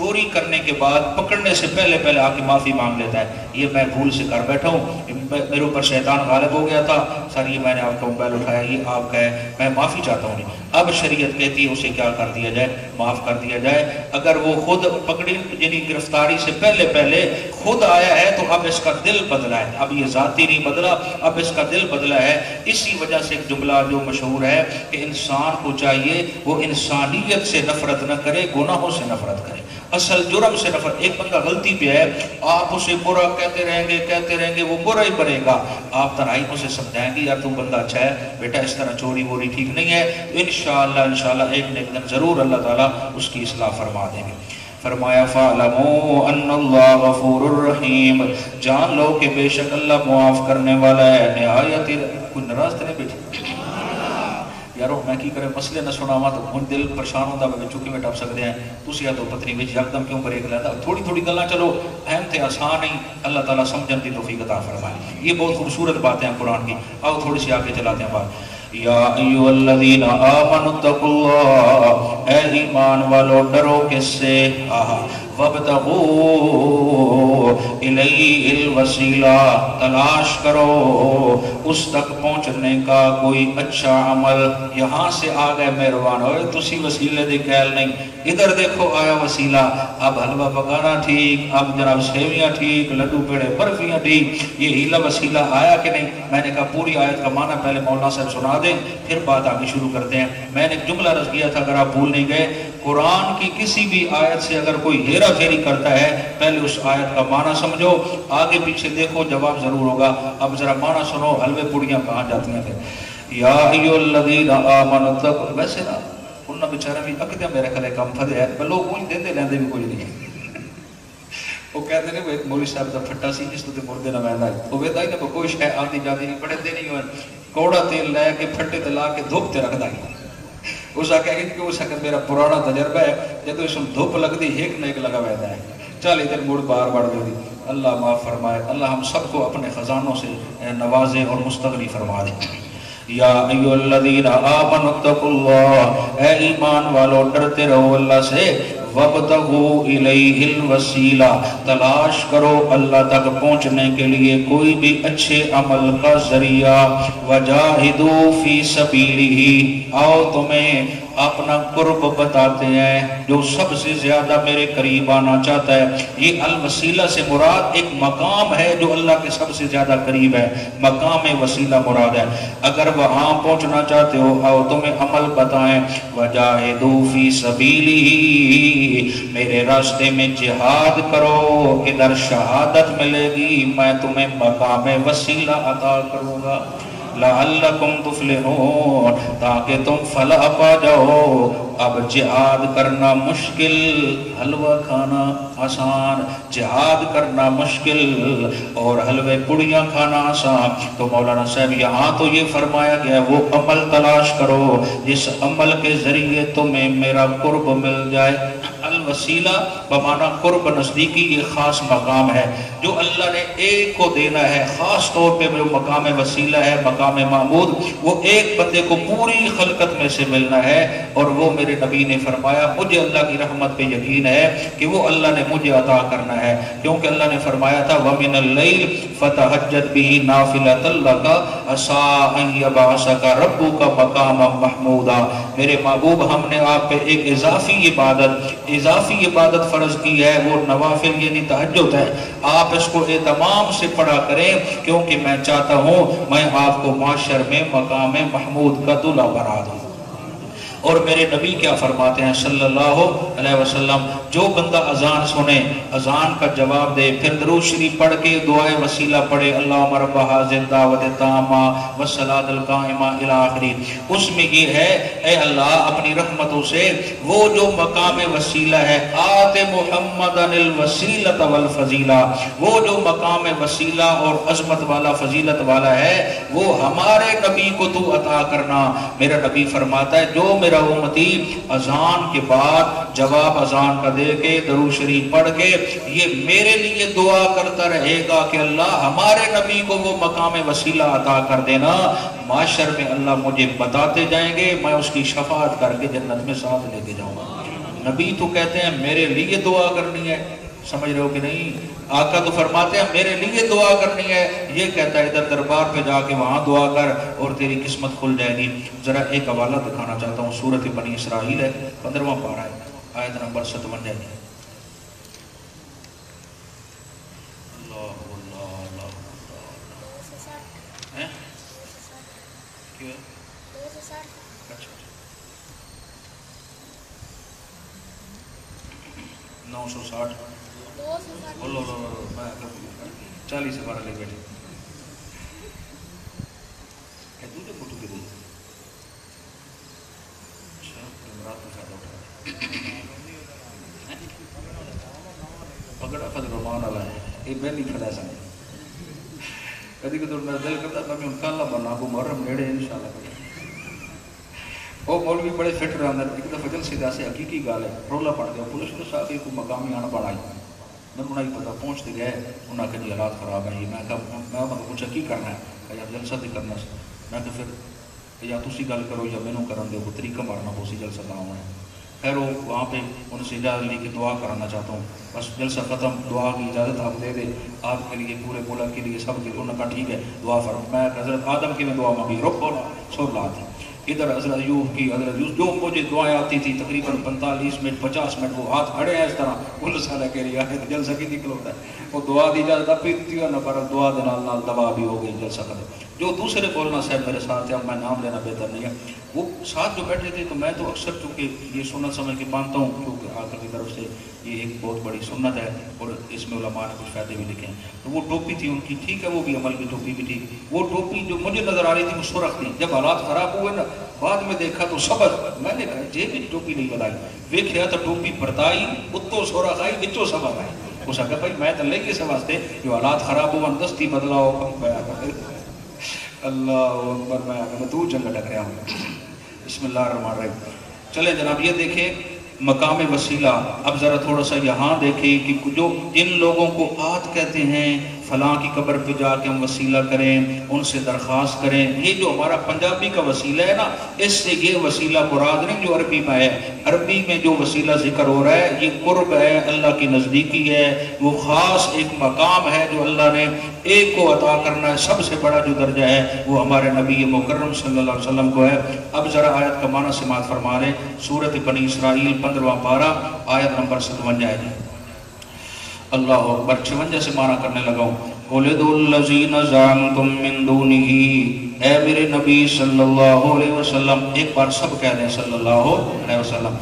چوری کرنے کے بعد پکڑنے سے پہلے پہلے آ کے معافی مانگ لیتا ہے، یہ میں بھول سے کر بیٹھا ہوں، میرے اوپر شیطان غالب ہو گیا تھا، سر یہ میں نے آپ کا موبائل اٹھایا، یہ آپ کا ہے، میں معافی چاہتا ہوں۔ اب شریعت کہتی ہے اسے کیا کر دیا جائے، معاف کر دیا جائے۔ اگر وہ خود پکڑی یعنی گرفتاری سے پہلے پہلے خود آیا ہے تو اب اس کا دل بدلا ہے، اب یہ ذاتی نہیں بدلا، اب اس کا دل بدلا ہے۔ اسی وجہ سے ایک جملہ جو مشہور ہے کہ انسان کو چاہیے وہ انسانیت سے نفرت نہ کرے، گناہوں سے نفرت کرے، اصل جرم سے نفرت۔ ایک بندہ غلطی پہ ہے، آپ اسے برا کہتے رہیں گے وہ برا ہی بنے گا، آپ تنہائی اسے سمجھائیں گے یار تم بندہ اچھا ہے بیٹا، اس طرح چوری ووری ٹھیک نہیں ہے، انشاءاللہ ایک نہ ایک دن ضرور اللہ تعالیٰ اس کی اصلاح فرما دیں گے۔ فرمایا فَاعْلَمُوا أَنَّ اللَّهَ غَفُورٌ رَحِيمٌ، جان لو کہ بے شک اللہ معاف کرنے والا ہے نہایت۔ کوئی ناراض تو نہیں بیٹھے یارو میں کی کرے مسئلے نہ سنا تو ہن دل پریشان ہوتا ہے چونکہ میں ٹپ سکتے ہیں تسی تو پتنی وچ یکدم کیوں بریک لیتا، تھوڑی تھوڑی گلاں چلو اہم تے آسان نہیں، اللہ تعالیٰ سمجھن کی توفیق عطا فرمائے۔ یہ بہت خوبصورت باتیں ہیں قرآن کی، آؤ تھوڑی سی آگے چلاتے ہیں بات۔ یا ایھا الذین آمنوا اتقوا اللہ، اے ایمان والو ڈرو کس سے، وابتغوا الیہ الوسیلہ، تلاش کرو اس تک پہنچنے کا کوئی اچھا عمل۔ یہاں سے آ گئے مہربان ہوئے تسی وسیلے دی کہل نہیں، ادھر دیکھو آیا وسیلہ، اب حلوہ پکانا ٹھیک، اب جناب سیویاں ٹھیک، لڈو پیڑے برفیاں ٹھیک، یہ ہیلا وسیلہ آیا کہ نہیں؟ میں نے کہا پوری آیت کا معنی پہلے مولانا صاحب سنا دیں پھر بات آگے شروع کرتے ہیں۔ میں نے ایک جملہ رکھ دیا تھا اگر آپ بھول نہیں گئے، قرآن کی کسی بھی آیت سے اگر کوئی ہیرا پھیری کرتا ہے پہلے اس آیت کا معنی سمجھو، آگے پیچھے دیکھو جواب ضرور ہوگا۔ اب ذرا معنی سنو، حلوے پوڑیاں کہاں جاتی ہیں پھر۔ یا ایھا الذین آمنوا اتقوا، ویسے نا انہاں بیچارے بھی اکدے میرے کھلے کم پھدے ہے، لوگ کوئی دیندے لیندے بھی کوئی نہیں۔ وہ کہتے ہیں وہ ایک مولوی صاحب دا پھٹا سی جس تے مردے نہ ویندا ہے، وہ ویندا ہی نہ کوئی شے آندی جاندی نہیں، بڑے دے نہیں ہوئے، کوڑا تیل لے کے پھٹے تے لا کے دھوپ تے رکھدا ہے۔ اس آکھے کہ اس آکھے میرا پرانا تجربہ ہے، جدو اس میں دھوپ لگ دی ایک نہ ایک لگا ویندا ہے، چل ادھر مڑ بار بڑھ دی۔ اللہ معاف فرمائے، اللہ ہم سب کو اپنے خزانوں سے نوازے اور مستغنی فرما دے۔ یا ایھا الذین آمنوا اتقوا اللہ، اے ایمان والو ڈرتے رہو اللہ سے، وابتغوا الیہ الوسیلہ، تلاش کرو اللہ تک پہنچنے کے لیے کوئی بھی اچھے عمل کا ذریعہ، وجاہدوا فی سبیلہ، آؤ تمہیں اپنا قرب بتاتے ہیں جو سب سے زیادہ میرے قریب آنا چاہتا ہے۔ یہ الوسیلہ سے مراد ایک مقام ہے جو اللہ کے سب سے زیادہ قریب ہے، مقام وسیلہ مراد ہے۔ اگر وہاں پہنچنا چاہتے ہو آؤ تمہیں عمل بتائیں، وجاہدوا فی سبیلہ، میرے راستے میں جہاد کرو، ادھر شہادت ملے گی، میں تمہیں مقام وسیلہ عطا کروں گا، لعلکم تفلحون، تاکہ تم فلاح پا جاؤ۔ اب جہاد کرنا مشکل، حلوہ کھانا آسان، جہاد کرنا مشکل اور حلوے پڑیاں کھانا آسان۔ تو مولانا صاحب یہاں تو یہ فرمایا گیا وہ عمل تلاش کرو جس عمل کے ذریعے تمہیں میرا قرب مل جائے۔ الوسیلہ بمعنی قرب، نزدیکی، یہ خاص مقام ہے جو اللہ نے ایک کو دینا ہے، خاص طور پہ جو مقام وسیلہ ہے، مقام معبود، وہ ایک بندے کو پوری خلقت میں سے ملنا ہے، اور وہ میرے نبی نے فرمایا مجھے اللہ کی رحمت پہ یقین ہے کہ وہ اللہ نے مجھے عطا کرنا ہے، کیونکہ اللہ نے فرمایا تھا وَمِنَ اللَّيْلِ فَتَهَجَّدْ بِهِ نَافِلَةً لَكَ عَسَىٰ أَن يَبْعَثَكَ رَبُّكَ مَقَامًا مَحْمُودًا۔ میرے محبوب ہم نے آپ پہ ایک اضافی عبادت فرض کی ہے، وہ نوافل یعنی تہجد ہے، آپ اس کو اہتمام سے پڑھا کریں، کیونکہ میں چاہتا ہوں میں آپ کو معاشر میں مقام محمود کا دلہا بنا دوں۔ اور میرے نبی کیا فرماتے ہیں صلی اللہ علیہ وسلم، جو بندہ اذان سنے، اذان کا جواب دے، پھر درود شریف پڑھ کے دعائے وسیلہ پڑھے، اللہم رب ھذہ الدعوۃ التامہ والصلاۃ القائمہ الی آخری، اس میں یہ ہے اے اللہ اپنی رحمتوں سے وہ جو مقام وسیلہ ہے، آت محمدا الوسیلۃ والفضیلہ، وہ جو مقام وسیلہ اور عظمت والا فضیلت والا ہے وہ ہمارے نبی کو تو عطا کرنا۔ میرا نبی فرماتا ہے جو میرا امتی اذان کے بعد جواب اذان کا دے کے درود شریف پڑھ کے یہ میرے لیے دعا کرتا رہے گا کہ اللہ ہمارے نبی کو وہ مقام وسیلہ عطا کر دینا، معاشر میں اللہ مجھے بتاتے جائیں گے، میں اس کی شفاعت کر کے جنت میں ساتھ لے کے جاؤں گا۔ نبی تو کہتے ہیں میرے لیے دعا کرنی ہے، سمجھ رہے ہو کہ نہیں؟ آقا تو فرماتے ہیں میرے لیے دعا کرنی ہے، یہ کہتا ہے ادھر دربار پہ جا کے وہاں دعا کر اور تیری قسمت کھل جائے گی۔ ذرا ایک حوالہ دکھانا چاہتا ہوں، سورۃ بنی اسرائیل ہے، 15واں پارہ ہے، آیت نمبر 57 ہے۔ نو سو ساٹھ 40 سے 12 لے بیٹھے دوسرے فوٹو کے دیں۔ اچھا رات میں فائدہ اٹھا پکڑا فضل رحمان والا ہے، یہ میں نہیں کھڑا سا کدی کدھر میرا دل کرتا میں ان کا اللہ بنا کو محرم نیڑے انشاءاللہ۔ وہ مولوی بڑے فٹ رہے اندر ایک دفعہ جل سیدھا سے حقیقی گال ہے، رولا پڑ گیا، پولیس کو صاحب کو مقامی آنا پڑا ہی میں انہیں ہی پتا پہنچتے گئے، انہوں نے کہا جی حالات خراب ہیں، میں کہا میں پوچھا کی کرنا ہے، کہ یار جلسہ بھی کرنا سی، میں کہ پھر یا تسی گل کرو یا مینوں کرن دے، وہ طریقہ مارنا ہو سی جلسہ نہ ہونا ہے۔ خیر وہ وہاں پہ ان سے اجازت لی کہ دعا کرانا چاہتا ہوں، بس جلسہ ختم، دعا کی اجازت آپ دے دے آپ کے لیے پورے ملک کے لیے سب کے لیے۔ انہوں نے کہا ٹھیک ہے دعا فرمائیں۔ میں حضرت آدم کی میں دعا مانگی ربنا سولا تھی، ادھر حضرت ایوب کی، حضرت یوسف، جو مجھے دعائیں آتی تھی تقریباً 45 منٹ 50 منٹ وہ ہاتھ کھڑے ہیں اس طرح کل سالہ کے لیے آئے جلسہ کی نکل ہوتا ہے، وہ دعا دی اجازت اب بھی نہ پر دعا دے نال دعا بھی ہو گئی جلسہ ختم۔ جو دوسرے مولانا صاحب میرے ساتھ ہیں، میں نام لینا بہتر نہیں ہے، وہ ساتھ جو بیٹھے تھے تو میں تو اکثر چونکہ یہ سنت سمجھ کے مانتا ہوں کیونکہ آقا کی طرف سے یہ ایک بہت بڑی سنت ہے اور اس میں علماء نے کچھ فائدے بھی لکھے ہیں، تو وہ ٹوپی تھی ان کی، ٹھیک ہے وہ بھی عمل کی ٹوپی بھی تھی، وہ ٹوپی جو مجھے نظر آ رہی تھی وہ سرخ تھی، جب حالات خراب ہوئے نا بعد میں دیکھا تو سبز، میں نے کہا جی بھی ٹوپی نہیں بتائی، ویکھیا تو ٹوپی برتائی اتوں سرخ آئی بچوں سبز آئی، اس آگے بھائی میں تو لے کے سے واسطے جو حالات خراب ہوا دستی بدلاؤ اللہ اکبر، میں آگے تو جنگ ڈک رہا ہوں۔ بسم اللہ الرحمن الرحیم۔ چلے جناب یہ دیکھیں مقام وسیلہ، اب ذرا تھوڑا سا یہاں دیکھیں کہ جو جن لوگوں کو آت کہتے ہیں فلاں کی قبر پہ جا کے ہم وسیلہ کریں، ان سے درخواست کریں، یہ جو ہمارا پنجابی کا وسیلہ ہے نا اس سے یہ وسیلہ مراد نہیں جو عربی میں ہے، عربی میں جو وسیلہ ذکر ہو رہا ہے یہ قرب ہے، اللہ کی نزدیکی ہے، وہ خاص ایک مقام ہے جو اللہ نے ایک کو عطا کرنا ہے، سب سے بڑا جو درجہ ہے وہ ہمارے نبی مکرم صلی اللہ علیہ وسلم کو ہے۔ اب ذرا آیت کا معنی سماعت فرما رہے، سورۃ بنی اسرائیل 15واں پارہ آیت نمبر 57 ہے۔ اللہ اکبر، 56 سے معنی کرنے لگا ہوں۔ قُلِ ادْعُوا الَّذِينَ زَعَمْتُم مِّن دُونِهِ، اے میرے نبی صلی اللہ علیہ وسلم، ایک بار سب کہہ دیں صلی اللہ علیہ وسلم۔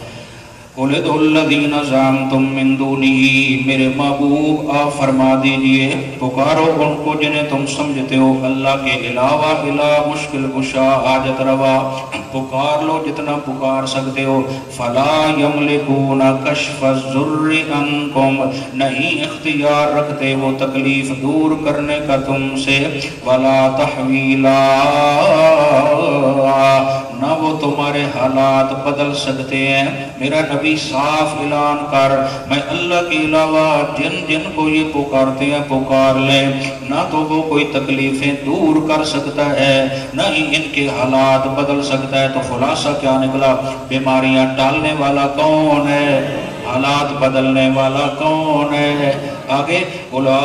قُلِ ادْعُوا الَّذِينَ زَعَمْتُم مِّن دُونِهِ، میرے محبوب آپ فرما دیجئے پکارو ان کو جنہیں تم سمجھتے ہو اللہ کے علاوہ الہ، مشکل کشا، حاجت روا، پکار لو جتنا پکار سکتے ہو۔ فلا یملکون کشف الضر عنکم، نہیں اختیار رکھتے وہ تکلیف دور کرنے کا تم سے، ولا تحویلا، نہ وہ تمہارے حالات بدل سکتے ہیں۔ میرا نبی صاف اعلان کر، میں اللہ کے علاوہ جن جن کو یہ پکارتے ہیں پکار لیں، نہ تو وہ کوئی تکلیفیں دور کر سکتا ہے نہ ہی ان کے حالات بدل سکتا ہے۔ تو خلاصہ کیا نکلا؟ بیماریاں ٹالنے والا کون ہے؟ حالات بدلنے والا کون ہے؟ آگے اولئک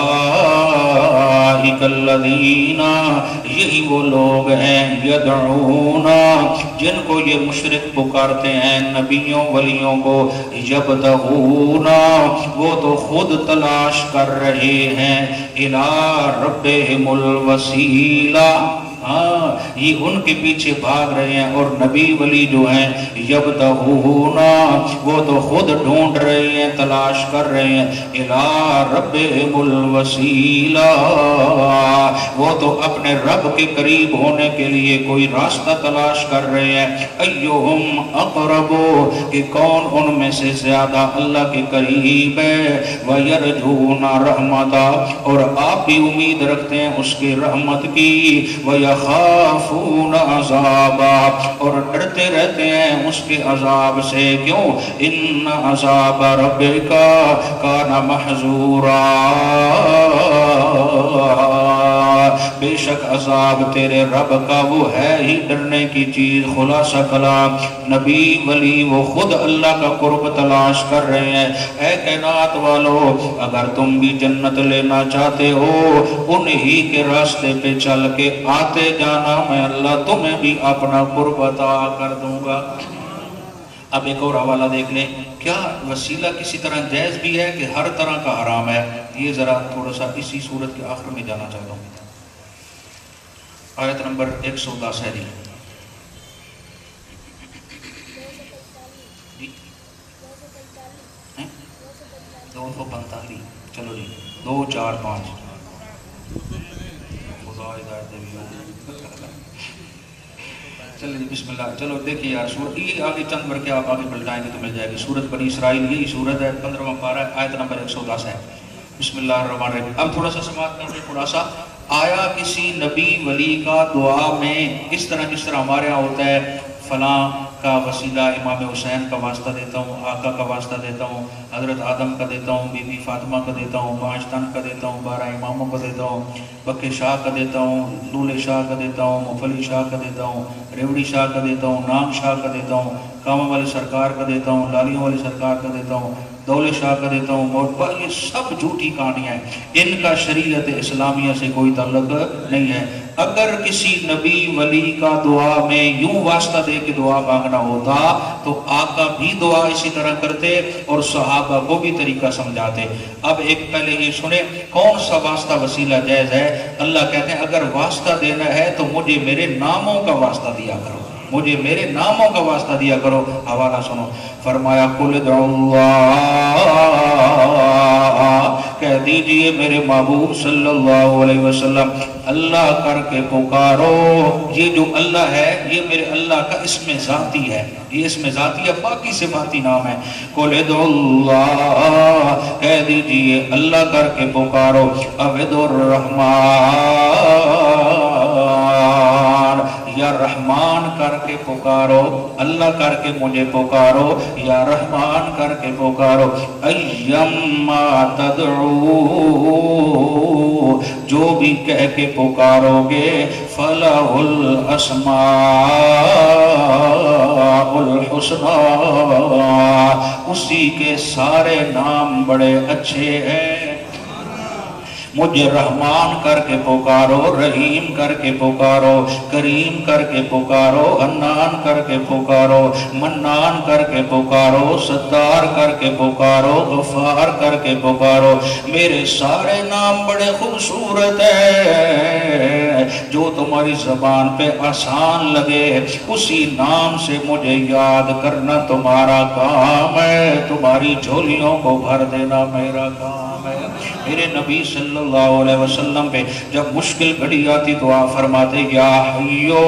الذین، یہی وہ لوگ ہیں، یدعون، جن کو یہ مشرک پکارتے ہیں نبیوں ولیوں کو، یبتغون، وہ تو خود تلاش کر رہے ہیں، الی ربہم الوسیلہ، ہاں یہ ان کے پیچھے بھاگ رہے ہیں، اور نبی ولی جو ہیں یبتغون، وہ تو خود ڈھونڈ رہے ہیں، تلاش کر رہے ہیں، الی ربہم الوسیلہ، وہ تو اپنے رب کے قریب ہونے کے لیے کوئی راستہ تلاش کر رہے ہیں۔ ایہم اقرب، کہ کون ان میں سے زیادہ اللہ کے قریب ہے، ویرجون رحمتہ، اور آپ بھی امید رکھتے ہیں اس کے رحمت کی، وَيَخَافُونَ عَذَابًا، اور ڈرتے رہتے ہیں اس کے عذاب سے، کیوں؟ إِنَّ عَذَابَ رَبِّكَ كَانَ مَحْذُورًا، بے شک عذاب تیرے رب کا وہ ہے ہی ڈرنے کی چیز۔ خلاصہ کلام، نبی ولی وہ خود اللہ کا قرب تلاش کر رہے ہیں۔ اے کائنات والو، اگر تم بھی جنت لینا چاہتے ہو انہی کے راستے پہ چل کے آتے جانا، میں اللہ تمہیں بھی اپنا قرب عطا کر دوں گا۔ اب ایک اور حوالہ دیکھ لیں، کیا وسیلہ کسی طرح جائز بھی ہے کہ ہر طرح کا حرام ہے؟ یہ ذرا تھوڑا سا اسی صورت کے آخر میں جانا چاہتا ہوں۔ آیت نمبر 110 ہے جی 245، چلو جی 2 4 5 خدا ہدایت دے۔ چلو جی بسم اللہ۔ چلو دیکھیں یار سورت یہ آگے چند بر کے آپ آگے پلٹائیں گے تو مل جائے گی۔ سورت بنی اسرائیل، یہی سورت ہے، 15واں پارہ، آیت نمبر 110 ہے۔ بسم اللہ الرحمن الرحیم۔ اب تھوڑا سا سماعت کر لیں خلاصہ۔ آیا کسی نبی ولی کا دعا میں اس طرح جس طرح ہمارے ہاں ہوتا ہے فلاں کا وسیلہ امام حسین کا واسطہ دیتا ہوں، آقا کا واسطہ دیتا ہوں، حضرت آدم کا دیتا ہوں، بی بی فاطمہ کا دیتا ہوں، 5 تن کا دیتا ہوں، 12 اماموں کا دیتا ہوں، بکے شاہ کا دیتا ہوں، لولے شاہ کا دیتا ہوں، مفلی شاہ کا دیتا ہوں، ریوڑی شاہ کا دیتا ہوں، نام شاہ کا دیتا ہوں، کاموں والے سرکار کا دیتا ہوں، لالیوں والے سرکار کا دیتا ہوں، دولے شاہ کا دیتا ہوں، موربا، یہ سب جھوٹی کہانیاں ہیں، ان کا شریعت اسلامیہ سے کوئی تعلق نہیں ہے۔ اگر کسی نبی ولی کا دعا میں یوں واسطہ دے کے دعا مانگنا ہوتا تو آقا بھی دعا اسی طرح کرتے اور صحابہ کو بھی طریقہ سمجھاتے۔ اب ایک پہلے یہ سنیں کون سا واسطہ وسیلہ جائز ہے۔ اللہ کہتے ہیں اگر واسطہ دینا ہے تو مجھے میرے ناموں کا واسطہ دیا کرو، مجھے میرے ناموں کا واسطہ دیا کرو۔ حوالہ سنو، فرمایا قل ادعوا اللہ، کہہ دیجئے میرے محبوب صلی اللہ علیہ وسلم اللہ کر کے پکارو۔ یہ جو اللہ ہے یہ میرے اللہ کا اسم ذاتی ہے، یہ اسم ذاتی ہے، باقی صفاتی نام ہے۔ قل ادعوا اللہ، کہہ دیجئے اللہ کر کے پکارو، ادعوا الرحمن، یا رحمان کر کے پکارو، اللہ کر کے مجھے پکارو، یا رحمان کر کے پکارو۔ ایما تدعو، جو بھی کہہ کے پکارو گے، فَلَهُ الْأَسْمَاءُ الْحُسْنَى، اسی کے سارے نام بڑے اچھے ہیں۔ مجھے رحمان کر کے پکارو، رحیم کر کے پکارو، کریم کر کے پکارو، حنان کر کے پکارو، منان کر کے پکارو، ستار کر کے پکارو، غفار کر کے پکارو۔ میرے سارے نام بڑے خوبصورت ہیں، جو تمہاری زبان پہ آسان لگے اسی نام سے مجھے یاد کرنا تمہارا کام ہے، تمہاری جھولیوں کو بھر دینا میرا کام ہے۔ میرے نبی صلی اللہ علیہ وسلم پہ جب مشکل گھڑی آتی تو آپ فرماتے یا حیو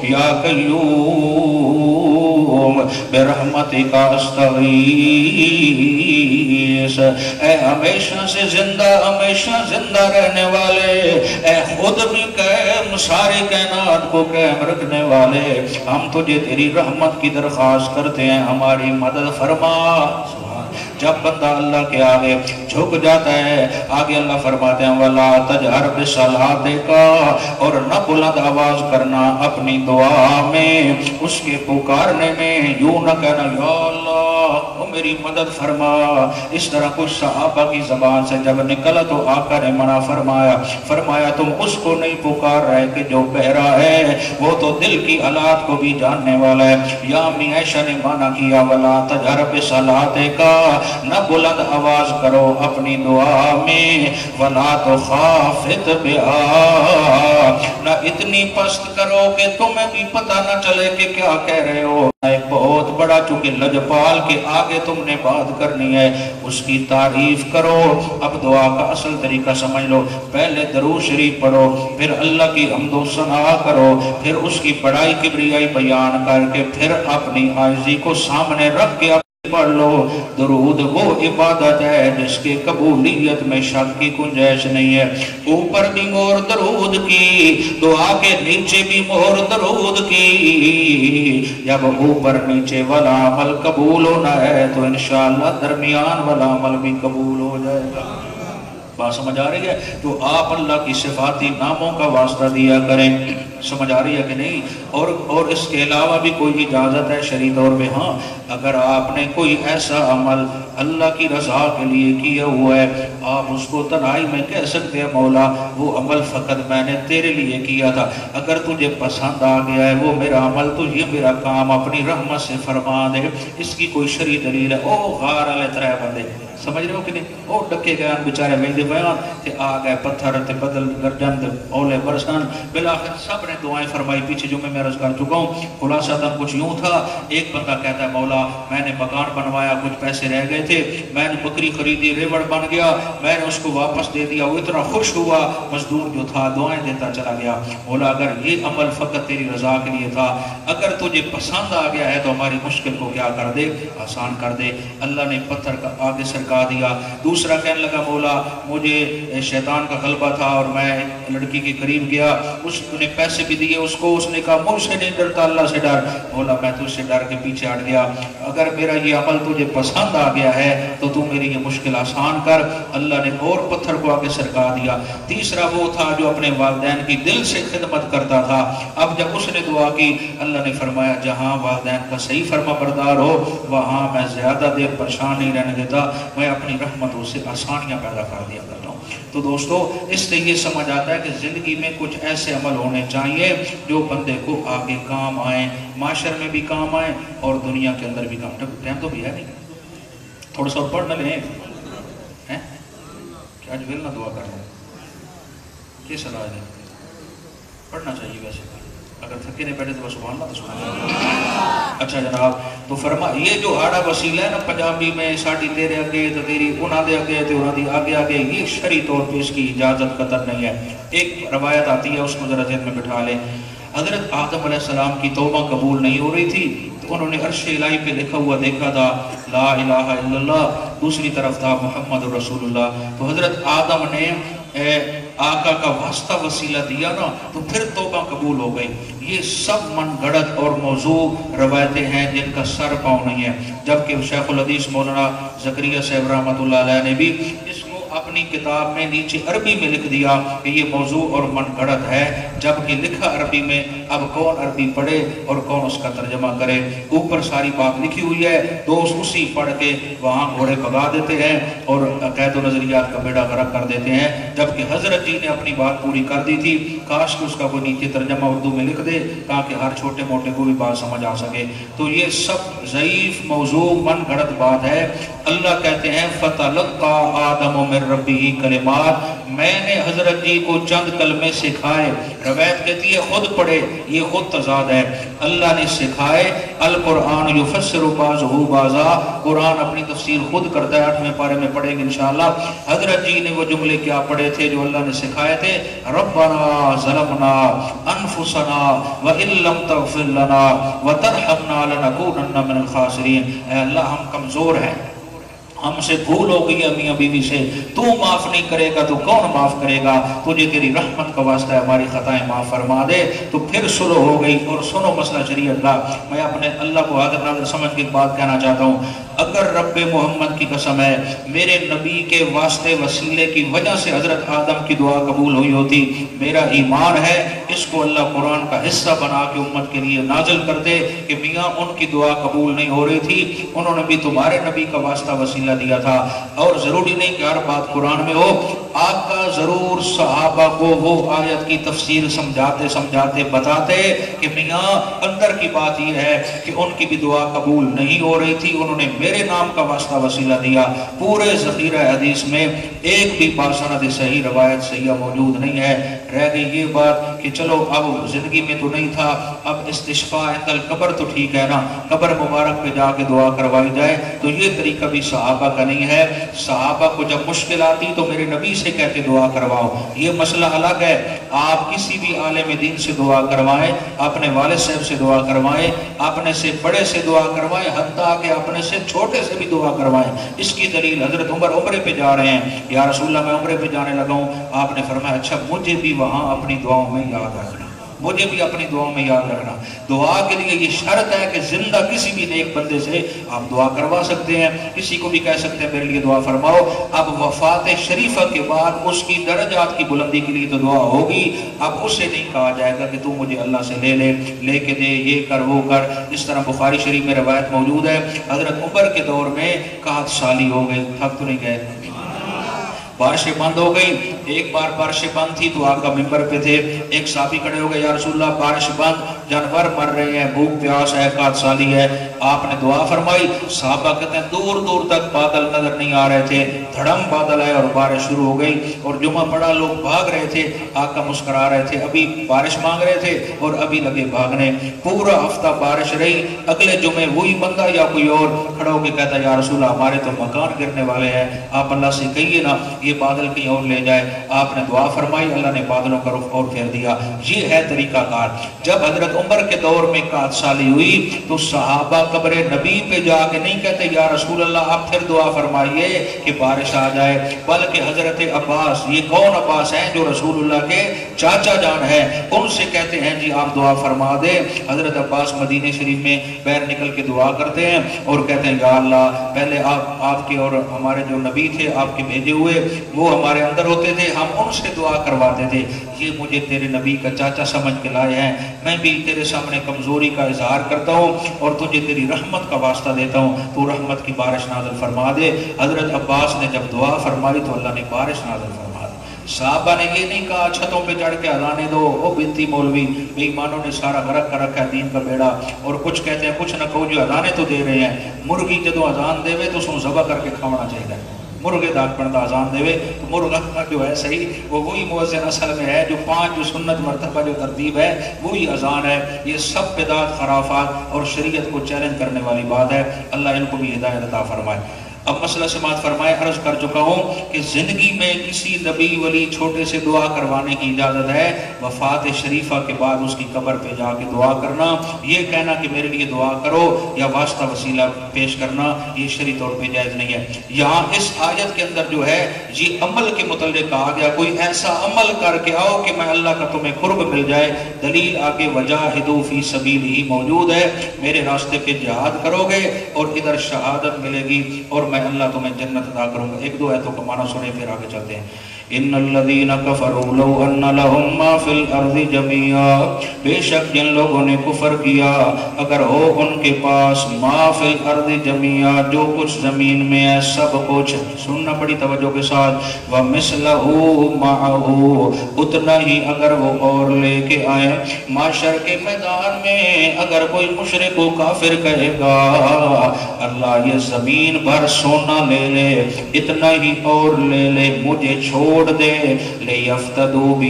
یا قیوم برحمتک استغیث، اے ہمیشہ سے زندہ ہمیشہ زندہ رہنے والے، اے خود بھی قائم ساری کائنات کو قائم رکھنے والے، ہم تجھے تیری رحمت کی درخواست کرتے ہیں، ہماری مدد فرما۔ جب بندہ اللہ کے آگے جھک جاتا ہے، آگے اللہ فرماتے ہیں وَلَا تَجْهَرْ بِصَلَاتِكَ، اور نہ بلند آواز کرنا اپنی دعا میں، اس کے پکارنے میں یوں نہ کہنا یا اللہ وہ میری مدد فرما۔ اس طرح کچھ صحابہ کی زبان سے جب نکلا تو آقا نے منع فرمایا تم اس کو نہیں پکار رہے کہ جو بہرا ہے، وہ تو دل کی حالات کو بھی جاننے والا ہے۔ یا امی عائشہ نے منع کیا وَلَا تَجْهَرْ بِصَلَاتِكَ، نہ بلند آواز کرو اپنی دعا میں، وَلَا تُخَافِتْ بِهَا، نہ اتنی پست کرو کہ تمہیں بھی پتہ نہ چلے کہ کیا کہہ رہے ہو۔ ایک بہت بڑا چونکہ لجپال کے آگے تم نے بات کرنی ہے اس کی تعریف کرو۔ اب دعا کا اصل طریقہ سمجھ لو، پہلے درود شریف پڑھو، پھر اللہ کی حمد و ثنا کرو، پھر اس کی بڑائی کبریائی بیان کر کے پھر اپنی عاجزی کو سامنے رکھ کے پڑھ لو۔ درود وہ عبادت ہے جس کے قبولیت میں شک کی گنجائش نہیں ہے۔ اوپر بھی مہر درود کی، دعا کے نیچے بھی مہر درود کی، جب اوپر نیچے والا عمل قبول ہونا ہے تو انشاءاللہ درمیان والا عمل بھی قبول ہو جائے گا۔ بات سمجھ آ رہی ہے؟ تو آپ اللہ کی صفاتی ناموں کا واسطہ دیا کریں، سمجھ آ رہی ہے کہ نہیں؟ اور اس کے علاوہ بھی کوئی اجازت ہے شرعی طور پہ، ہاں اگر آپ نے کوئی ایسا عمل اللہ کی رضا کے لیے کیا ہوا ہے، آپ اس کو تنہائی میں کہہ سکتے ہیں مولا وہ عمل فقط میں نے تیرے لیے کیا تھا، اگر تجھے پسند آ گیا ہے وہ میرا عمل تو یہ میرا کام اپنی رحمت سے فرما دے، اس کی کوئی شرعی دلیل ہے؟ او غار والے ترے بندے سمجھ رہے ہو کہ نہیں؟ او ڈکے گئے بیچارے ویندے بیان تے آ گئے پتھر تے بدل گرجن تے اولے برسان، بالآخر سب نے دعائیں فرمائی، پیچھے جو میں عرض کر چکا ہوں۔ خلاصہ تن کچھ یوں تھا، ایک بندہ کہتا ہے مولا میں نے مکان بنوایا، کچھ پیسے رہ گئے تھے، میں نے بکری خریدی، ریوڑ بن گیا، میں نے اس کو واپس دے دیا، وہ اتنا خوش ہوا، مزدور جو تھا دعائیں دیتا چلا گیا۔ مولا اگر یہ عمل فقط تیری رضا کے لیے تھا، اگر تجھے پسند آ گیا ہے تو ہماری مشکل کو کیا کر دے، آسان کر دے۔ اللہ نے پتھر کا آگے سرکا دیا۔ دوسرا کہنے لگا مولا مجھے شیطان کا غلبہ تھا اور میں لڑکی کے قریب گیا، اس نے پیسے بھی دیے اس کو، اس نے کہا مجھ سے نہیں ڈرتا اللہ سے ڈر، مولا میں تجھ سے ڈر کے پیچھے ہٹ گیا، اگر میرا یہ عمل تجھے پسند آ گیا ہے تو تو میری یہ مشکل آسان کر۔ اللہ نے اور پتھر کو آگے سرکا دیا۔ تیسرا وہ تھا جو اپنے والدین کی دل سے خدمت کرتا تھا، اب جب اس نے دعا کی اللہ نے فرمایا جہاں والدین کا صحیح فرما بردار ہو وہاں میں زیادہ دیر پریشان نہیں رہنے دیتا، میں اپنی رحمتوں سے آسانیاں پیدا کر دیا کرتا ہوں۔ تو دوستو اس سے یہ سمجھ آتا ہے کہ زندگی میں کچھ ایسے عمل ہونے چاہیے جو بندے کو آگے کام آئیں، معاشر میں بھی کام آئیں اور دنیا کے اندر بھی کام۔ ٹائم تو بھی ہے نہیں، تھوڑا سا پڑھ نہ لیں کیا آج ویل نہ دعا کر لیں، کیا صلاح ہے؟ پڑھنا چاہیے ویسے، اگر تھکے نہیں بیٹھے تو بس سبحان اللہ تو سبحان اللہ۔ اچھا جناب، تو فرما یہ جو آڑا وسیلہ ہے نا پنجابی میں ساڑی تیرے اگے تو تیری انہاں دے اگے تو انہاں دی آگے آگے، یہ شرعی طور پہ اس کی اجازت قطر نہیں ہے۔ ایک روایت آتی ہے اس کو ذرا ذہن میں بٹھا لیں، حضرت آدم علیہ السلام کی توبہ قبول نہیں ہو رہی تھی تو انہوں نے عرش الہی پہ لکھا ہوا دیکھا تھا لا الہ الا اللہ، دوسری طرف تھا محمد رسول اللہ، تو حضرت آدم نے آقا کا واسطہ وسیلہ دیا نا تو پھر توبہ قبول ہو گئی۔ یہ سب من گھڑت اور موضوع روایتیں ہیں جن کا سر پاؤں نہیں ہے، جبکہ شیخ الحدیث مولانا زکریا صاحب رحمۃ اللہ علیہ نے بھی اس کو اپنی کتاب میں نیچے عربی میں لکھ دیا کہ یہ موضوع اور من گھڑت ہے، جبکہ لکھا عربی میں، اب کون عربی پڑھے اور کون اس کا ترجمہ کرے، اوپر ساری بات لکھی ہوئی ہے، دوست اسی پڑھ کے وہاں گھوڑے بھگا دیتے ہیں اور عقائد و نظریات کا بیڑا غرق کر دیتے ہیں، جبکہ حضرت جی نے اپنی بات پوری کر دی تھی، کاش کہ اس کا کوئی نیچے ترجمہ اردو میں لکھ دے تاکہ ہر چھوٹے موٹے کو بھی بات سمجھ آ سکے۔ تو یہ سب ضعیف موضوع من گھڑت بات ہے۔ اللہ کہتے ہیں فَتَلَقَّى آدَمُ مِن رَبِّهِ کلمات، میں نے حضرت جی کو چند کلمے سکھائے، روایت کہتی ہے خود پڑھے، یہ خود تضاد ہے، اللہ نے سکھائے، القرآن یفسر بعضہ بعضا، قرآن اپنی تفسیر خود کرتا ہے، 8ویں پارے میں پڑھیں گے انشاءاللہ۔ حضرت جی نے وہ جملے کیا پڑھے تھے جو اللہ نے سکھائے تھے، ربنا ظلمنا انفسنا وان لم تغفر لنا وترحمنا لنکونن من الخاسرین، اے اللہ ہم کمزور ہیں، ہم سے بھول ہو گئی ہے میاں بیوی سے، تو معاف نہیں کرے گا تو کون معاف کرے گا، تجھے تیری رحمت کا واسطہ ہے ہماری خطائیں معاف فرما دے۔ تو پھر سلو ہو گئی۔ اور سنو مسئلہ شریعت کا، میں اپنے اللہ کو حاضر ناظر سمجھ کے ایک بات کہنا چاہتا ہوں، اگر رب محمد کی قسم ہے میرے نبی کے واسطے وسیلے کی وجہ سے حضرت آدم کی دعا قبول ہوئی ہوتی، میرا ایمان ہے اس کو اللہ قرآن کا حصہ بنا کے امت کے لیے نازل کر دے کہ میاں ان کی دعا قبول نہیں ہو رہی تھی، انہوں نے بھی تمہارے نبی کا واسطہ وسیلہ دیا تھا، اور ضروری نہیں کہ ہر بات قرآن میں ہو، آقا ضرور صحابہ کو وہ آیت کی تفسیر سمجھاتے سمجھاتے بتاتے کہ میاں اندر کی بات یہ ہے کہ ان کی بھی دعا قبول نہیں ہو رہی تھی، انہوں نے میرے نام کا واسطہ وسیلہ دیا۔ پورے ذخیرہ حدیث میں ایک بھی باسند صحیح روایت صحیح موجود نہیں ہے۔ رہ گئی یہ بات کہ چلو اب زندگی میں تو نہیں تھا، اب استشفاء عند القبر تو ٹھیک ہے نا، قبر مبارک پہ جا کے دعا کروائی جائے، تو یہ طریقہ بھی صحابہ کا نہیں ہے۔ صحابہ کو جب مشکل آتی تو میرے نبی سے کہتے دعا کرواؤ، یہ مسئلہ الگ ہے۔ آپ کسی بھی عالم دین سے دعا کروائیں، اپنے والد صاحب سے دعا کروائیں، اپنے سے بڑے سے دعا کروائیں، حتیٰ کہ اپنے سے چھوٹے سے بھی دعا کروائیں۔ اس کی دلیل حضرت عمر عمرے پہ جا رہے ہیں، یا رسول اللہ میں عمرے پہ جانے لگا ہوں، آپ نے فرمایا اچھا مجھے بھی وہاں اپنی دعاؤں میں یاد رکھنا، مجھے بھی اپنی دعاؤں میں یاد رکھنا۔ دعا کے لیے یہ شرط ہے کہ زندہ کسی بھی نیک بندے سے آپ دعا کروا سکتے ہیں، کسی کو بھی کہہ سکتے ہیں میرے لیے دعا فرماؤ۔ اب وفات شریفہ کے بعد اس کی درجات کی بلندی کے لیے تو دعا ہوگی، اب اسے نہیں کہا جائے گا کہ تو مجھے اللہ سے لے کے دے، یہ کر وہ کر۔ اس طرح بخاری شریف میں روایت موجود ہے، حضرت عمر کے دور میں قحط سالی ہو گئی، تھک تو نہیں گئے، بارشیں بند ہو گئی۔ ایک بار بارشیں بند تھی تو آقا ممبر پہ تھے، ایک صحابی کھڑے ہو گئے، یا رسول اللہ بارش بند، جانور مر رہے ہیں، بھوک پیاس ہے، قحط سالی ہے۔ آپ نے دعا فرمائی، صحابہ کہتے ہیں دور دور تک بادل نظر نہیں آ رہے تھے، دھڑم بادل آئے اور بارش شروع ہو گئی، اور جمعہ پڑا، لوگ بھاگ رہے تھے، آقا مسکرا رہے تھے، ابھی بارش مانگ رہے تھے اور ابھی لگے بھاگنے۔ پورا ہفتہ بارش رہی، اگلے جمعے وہی بندہ یا کوئی اور کھڑا ہو کے کہتا ہے یا رسول اللہ ہمارے تو مکان گرنے والے ہیں، آپ اللہ سے کہیے نا یہ بادل کہیں اور لے جائے۔ آپ نے دعا فرمائی، اللہ نے بادلوں کا رخ اور پھیر دیا۔ یہ ہے طریقہ کار۔ جب حضرت عمر کے دور میں قحط سالی ہوئی تو صحابہ قبر نبی پہ جا کے نہیں کہتے یا رسول اللہ آپ پھر دعا فرمائیے کہ بارش آ جائے، بلکہ حضرت عباس، یہ کون عباس ہیں؟ جو رسول اللہ کے چاچا جان ہے، ان سے کہتے ہیں جی آپ دعا فرما دیں۔ حضرت عباس مدینہ شریف میں باہر نکل کے دعا کرتے ہیں اور کہتے ہیں یا اللہ پہلے آپ کے اور ہمارے جو نبی تھے آپ کے بھیجے ہوئے وہ ہمارے اندر ہوتے تھے، ہم ان سے دعا کرواتے تھے، یہ مجھے تیرے نبی کا چاچا سمجھ کے لائے ہیں، میں بھی تیرے سامنے کمزوری کا اظہار کرتا ہوں اور تجھے تیری رحمت کا واسطہ دیتا ہوں، تو رحمت کی بارش نازل فرما دے۔ حضرت عباس نے جب دعا فرمائی تو اللہ نے بارش نازل فرما دی۔ صحابہ نے یہ نہیں کہا چھتوں پہ چڑھ کے اذانیں دو، وہ بنتی مولوی بے ایمانوں نے سارا غرق کر رکھا ہے دین کا بیڑا، اور کچھ کہتے ہیں کچھ نہ کہو جو اذانیں تو دے رہے ہیں، مرغی جدو اذان دے تو سن ذبح کر کے کھانا چاہیے، مرغے داغ پڑتا اذان دے تو مرغا جو ہے صحیح وہ وہی مؤذن اصل میں ہے، جو 5 جو سنت مرتبہ جو ترتیب ہے وہی اذان ہے۔ یہ سب بدعت خرافات اور شریعت کو چیلنج کرنے والی بات ہے، اللہ ان کو بھی ہدایت عطا فرمائے۔ اب مسئلہ سماعت فرمائے، عرض کر چکا ہوں کہ زندگی میں کسی نبی ولی چھوٹے سے دعا کروانے کی اجازت ہے، وفات شریفہ کے بعد اس کی قبر پہ جا کے دعا کرنا، یہ کہنا کہ میرے لیے دعا کرو یا واسطہ وسیلہ پیش کرنا، یہ شرعی طور پہ جائز نہیں ہے۔ یہاں اس آیت کے اندر جو ہے یہ عمل کے متعلق کہا گیا، کوئی ایسا عمل کر کے آؤ کہ میں اللہ کا تمہیں قرب مل جائے۔ دلیل آگے وجاہدوا فی سبیلہ موجود ہے، میرے راستے پہ جہاد کرو گے اور ادھر شہادت ملے گی اور میں اللہ تمہیں جنت عطا کروں گا۔ ایک دو آیتوں کا معنی سنیں پھر آگے چلتے ہیں۔ ان الذین کفروا لو ان لهم ما فی الارض جميعا، بے شک جن لوگوں نے کفر کیا اگر ہو ان کے پاس ما فی الارض جميعا جو کچھ زمین میں ہے سب کچھ، سننا بڑی توجہ کے ساتھ، ومثلہ معہ اتنا ہی اگر وہ اور لے کے آئے، معاشر کے میدان میں اگر کوئی مشرک و کافر کہے گا اللہ یہ زمین بھر سونا لے لے، اتنا ہی اور لے لے، مجھے چھوڑ دے، لیفتدو بھی،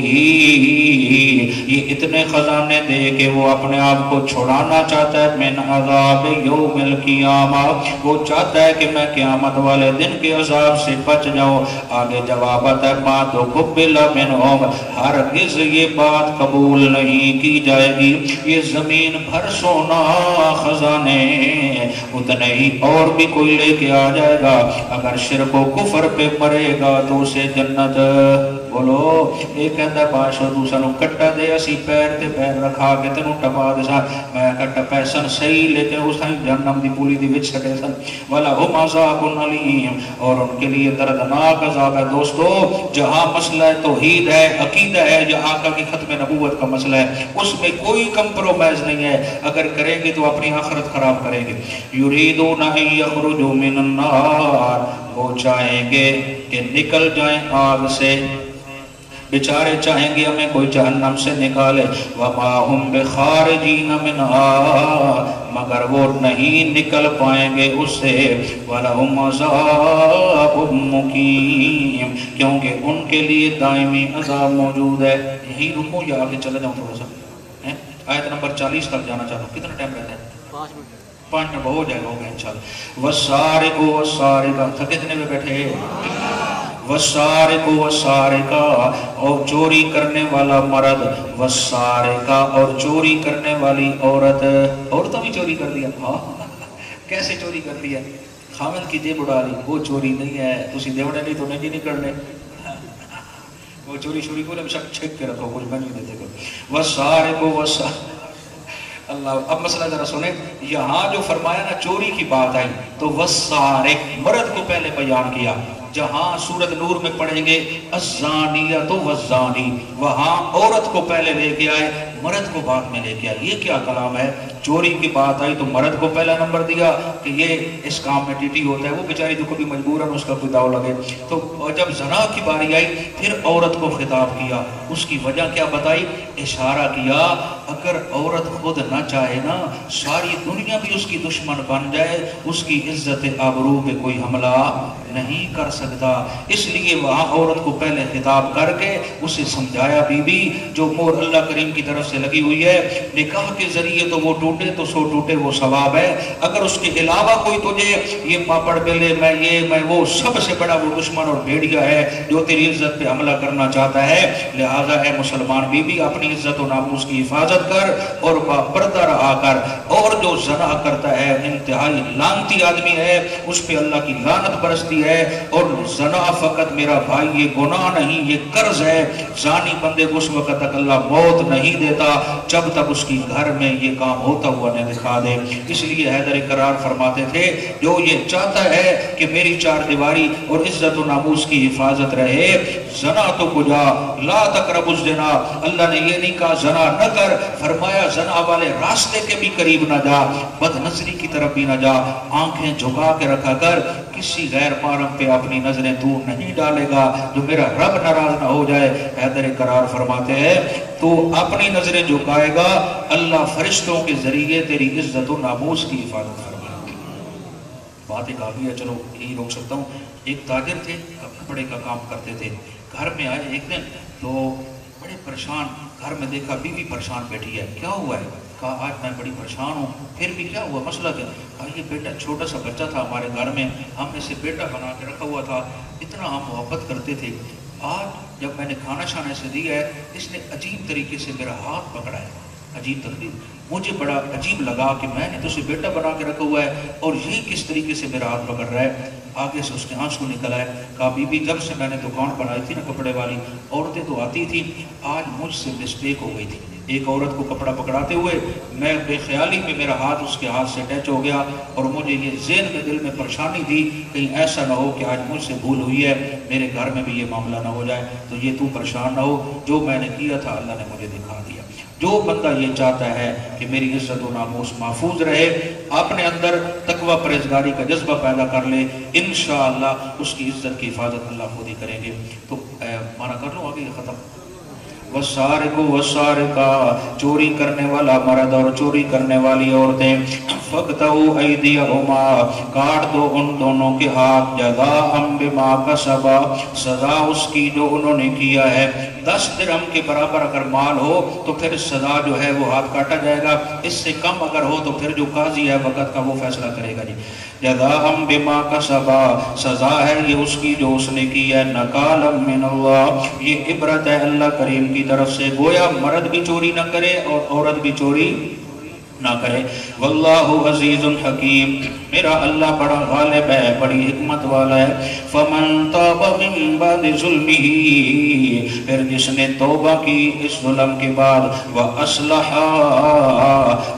یہ اتنے خزانے دے کہ وہ اپنے آپ کو چھڑانا چاہتا ہے، من عذاب یوم القیامہ، وہ چاہتا ہے کہ میں قیامت والے دن کے عذاب سے بچ جاؤں۔ آگے جوابت ہے ما تقبل منہم، ہرگز یہ بات قبول نہیں کی جائے گی، یہ زمین بھر سونا خزانے اتنے ہی اور بھی کوئی لے کے آ جائے گا، اگر شرک و کفر پہ مرے گا تو اسے جنت، بولو ایک کہتا بادشاہ دوسرا نو کٹا دے اسی پیر تے پیر رکھا کے تینوں ٹپا دے سن، میں کٹا پیسن صحیح لیکن اس نے جہنم دی پولی دی وچ سٹے سن، وَلَهُمْ عَذَابٌ عَلِيمٌ، اور ان کے لیے دردناک عذاب ہے۔ دوستو جہاں مسئلہ توحید ہے، عقیدہ ہے، جو آقا کی ختم نبوت کا مسئلہ ہے، اس میں کوئی کمپرومائز نہیں ہے، اگر کریں گے تو اپنی آخرت خراب کریں گے۔ یریدون ان یخرجوا من النار، وہ چاہیں گے کہ نکل جائیں آگ سے، بیچارے چاہیں گے ہمیں کوئی جہنم سے نکالے، وما ہم بخارجین منہا، مگر وہ نہیں نکل پائیں گے اس سے، ولہم عذاب مقیم، کیونکہ ان کے لیے دائمی عذاب موجود ہے۔ یہی رکو یا آگے چلے جاؤں تھوڑا سا، آیت نمبر 40 تک جانا چاہتا ہوں، کتنا ٹائم رہتا ہے؟ 5 منٹ، 5 منٹ ہو جائے گا، ہوگا انشاءاللہ۔ والسارق والسارقہ، تھکے اتنے میں بیٹھے، والسارق والسارقہ، اور چوری کرنے والا مرد، والسارقہ، اور چوری کرنے والی عورت، عورتوں بھی چوری کر دیا، ہاں کیسے چوری کر دیا؟ خامد کی جیب اڑا لی، وہ چوری نہیں ہے، تسی دیوڑے نہیں تو نہیں کرنے، وہ چوری شوری کو شک چھک کے رکھو، کچھ میں نہیں دیتے کو وَالسَّارِقُ اللہ. اب مسئلہ ذرا سنیں، یہاں جو فرمایا نا چوری کی بات آئی تو وَالسَّارِقُ مرد کو پہلے بیان کیا. جہاں سورۃ نور میں پڑھیں گے الزانیۃ والزانی، وہاں عورت کو پہلے لے کے آئے، مرد کو بعد میں لے کے آئے. یہ کیا کلام ہے؟ چوری کی بات آئی تو مرد کو پہلا نمبر دیا کہ یہ اس کام میں ٹیٹی ہوتا ہے، وہ بیچاری تو کبھی مجبوراً اس کا کوئی داؤ لگے. تو جب زنا کی باری آئی پھر عورت کو خطاب کیا. اس کی وجہ کیا بتائی؟ اشارہ کیا اگر عورت خود نہ چاہے نا، ساری دنیا بھی اس کی دشمن بن جائے، اس کی عزت آبرو پہ کوئی حملہ نہیں کر سکتا. اس لیے وہاں عورت کو پہلے خطاب کر کے اسے سمجھایا بی بی جو مور اللہ کریم کی طرف سے لگی ہوئی ہے، نکاح کے ذریعے تو وہ ٹوٹے تو سو ٹوٹے، وہ ثواب ہے. اگر اس کے علاوہ کوئی تجھے یہ پاپڑ بیلے میں وہ سب سے بڑا وہ دشمن اور بھیڑیا ہے جو تیری عزت پہ حملہ کرنا چاہتا ہے. لہذا اے مسلمان بی بی اپنی عزت و ناموس کی حفاظت کر اور باپردہ رہا کر. اور جو زنا کرتا ہے انتہائی لعنتی آدمی ہے، اس پہ اللہ کی لعنت برستی ہے. اور زنا فقط میرا بھائی یہ گناہ نہیں، یہ قرض ہے. زانی بندے کو اس وقت تک اللہ موت نہیں دیتا جب تک اس کی گھر میں یہ کام ہوتا ہوا نہ دکھا دے. اس لیے حیدر کرار فرماتے تھے جو یہ چاہتا ہے کہ میری چار دیواری اور عزت و ناموس کی حفاظت رہے، زنا تو کجا لا تقرب الزنا. اللہ نے یہ نہیں کہا زنا نہ کر، فرمایا زنا والے راستے کے بھی قریب نہ جا، بد نظری کی طرف بھی نہ جا. آنکھیں جھکا کے رکھا کر، کسی غیر محرم پہ اپنی نظریں دور نہیں ڈالے گا جو میرا رب ناراض نہ ہو جائے. حیدر کرار فرماتے ہیں تو اپنی نظریں جھکائے گا، اللہ فرشتوں کے ذریعے تیری عزت و ناموس کی حفاظت فرمائے گا. بات ایک آگئی ہے، چلو یہی روک سکتا ہوں. ایک تاجر تھے، کپڑے کا کام کرتے تھے. گھر میں آئے ایک دن تو بڑے پریشان، گھر میں دیکھا بیوی پریشان بیٹھی ہے. کیا ہوا ہے؟ کہا آج میں بڑی پریشان ہوں. پھر بھی کیا ہوا؟ مسئلہ کیا؟ کہا یہ بیٹا چھوٹا سا بچہ تھا ہمارے گھر میں، ہم نے اسے بیٹا بنا کے رکھا ہوا تھا، اتنا ہم محبت کرتے تھے. آج جب میں نے کھانا شانے سے دیا ہے اس نے عجیب طریقے سے میرا ہاتھ پکڑا ہے. عجیب تقریب، مجھے بڑا عجیب لگا کہ میں نے تو اسے بیٹا بنا کے رکھا ہوا ہے اور یہ کس طریقے سے میرا ہاتھ پکڑ رہا ہے. آگے سے اس کے آنسو نکل آئے. کہا بی بی جب سے میں نے دکان بنائی تھی نا کپڑے والی، عورتیں تو آتی تھی، آج مجھ سے مسٹیک ہو گئی تھی. ایک عورت کو کپڑا پکڑاتے ہوئے میں بے خیالی میں میرا ہاتھ اس کے ہاتھ سے ٹچ ہو گیا اور مجھے یہ ذہن میں دل میں پریشانی تھی کہیں ایسا نہ ہو کہ آج مجھ سے بھول ہوئی ہے، میرے گھر میں بھی یہ معاملہ نہ ہو جائے. تو یہ تو پریشان نہ ہو، جو میں نے کیا تھا اللہ نے مجھے دکھا دیا. جو بندہ یہ چاہتا ہے کہ میری عزت و ناموس محفوظ رہے، اپنے اندر تقوی پرہیزگاری کا جذبہ پیدا کر لے، انشاءاللہ اس کی عزت کی حفاظت اللہ خود ہی کریں گے. تو مانا کر لوں آگے یہ ختم. والسارق والسارقہ، چوری کرنے والا مرد اور چوری کرنے والی عورتیں، فقطعوا ایدیہما، کاٹ دو ان دونوں کے ہاتھ، جزاء بما کسبا، سزا اس کی جو انہوں نے کیا ہے. 10 درہم کے برابر اگر مال ہو تو پھر سزا جو ہے وہ ہاتھ کاٹا جائے گا. اس سے کم اگر ہو تو پھر جو قاضی ہے وقت کا وہ فیصلہ کرے گا. جی جزاء بما کسبا، سزا ہے یہ اس کی جو اس نے کی ہے. نکالا من اللہ، یہ عبرت ہے اللہ کریم کی طرف سے. گویا مرد بھی چوری نہ کرے اور عورت بھی چوری نہ کرے. واللہ عزیز حکیم، میرا اللہ بڑا غالب ہے، بڑی حکمت والا ہے. فمن تاب من بعد ظلمہ، پھر جس نے توبہ کی اس ظلم کے بعد، واصلح،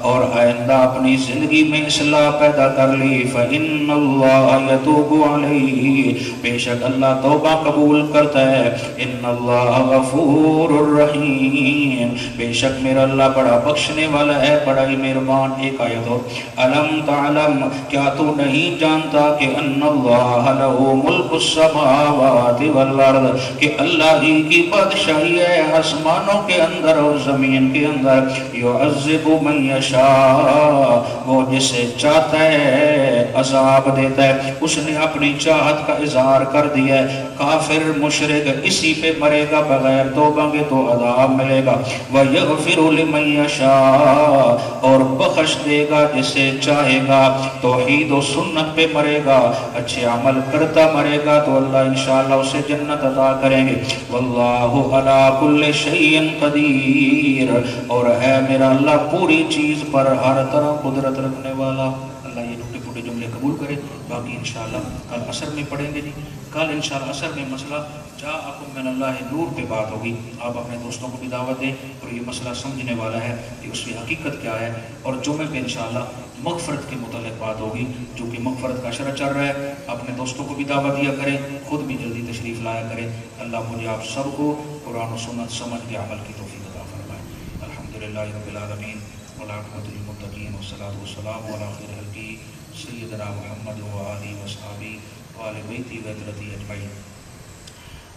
اور آئندہ اپنی زندگی میں اصلاح پیدا کر لی، فإن اللہ یتوب علیہ، بے شک اللہ توبہ قبول کرتا ہے. ان اللہ غفور الرحیم، بے شک میرا اللہ بڑا بخشنے والا ہے، بڑا ہی مہربان. ایک آیت اور، الم تعلم، کیا تو نہیں جانتا کہ ان اللہ لہ ملک السماوات والارض، کہ اللہ ہی کی بادشاہی ہے آسمانوں کے اندر اور زمین کے اندر. یعذب من یشاء، وہ جسے چاہتا ہے عذاب دیتا ہے. اس نے اپنی چاہت کا اظہار کر دیا ہے. کافر مشرک اسی پہ مرے گا، بغیر توبہ کے تو عذاب ملے گا. وَيَغْفِرُ لِمَن یشاء، اور بخش دے گا جسے چاہے گا. توحید و سنت پہ مرے گا، اچھے عمل کرتا مرے گا تو اللہ انشاءاللہ اسے جنت عطا کریں گے. واللہ علی کل شیء قدیر، اور ہے میرا اللہ پوری چیز پر ہر طرح قدرت رکھنے والا. اللہ یہ چھوٹے جملے قبول کرے. باقی انشاءاللہ کل عصر میں پڑھیں گے جی. کل انشاءاللہ عصر میں مسئلہ جاءکم من اللہ نور پہ بات ہوگی. آپ اپنے دوستوں کو بھی دعوت دیں اور یہ مسئلہ سمجھنے والا ہے کہ اس کی حقیقت کیا ہے. اور جمعے پہ انشاءاللہ مغفرت کے متعلق بات ہوگی جو کہ مغفرت کا عشرہ چل رہا ہے. اپنے دوستوں کو بھی دعوت دیا کریں, خود بھی جلدی تشریف لایا کریں. اللہ مجھے آپ سب کو قرآن و سنت سمجھ کے عمل کی توفیق عطا فرمائے. الحمدللہ رب العالمین والعاقبۃ للمتقین والصلاۃ والسلام علی خیر خلقہ سیدنا محمد وآلہ وصحبہ وآل بیتہ وذریتہ اجمعین.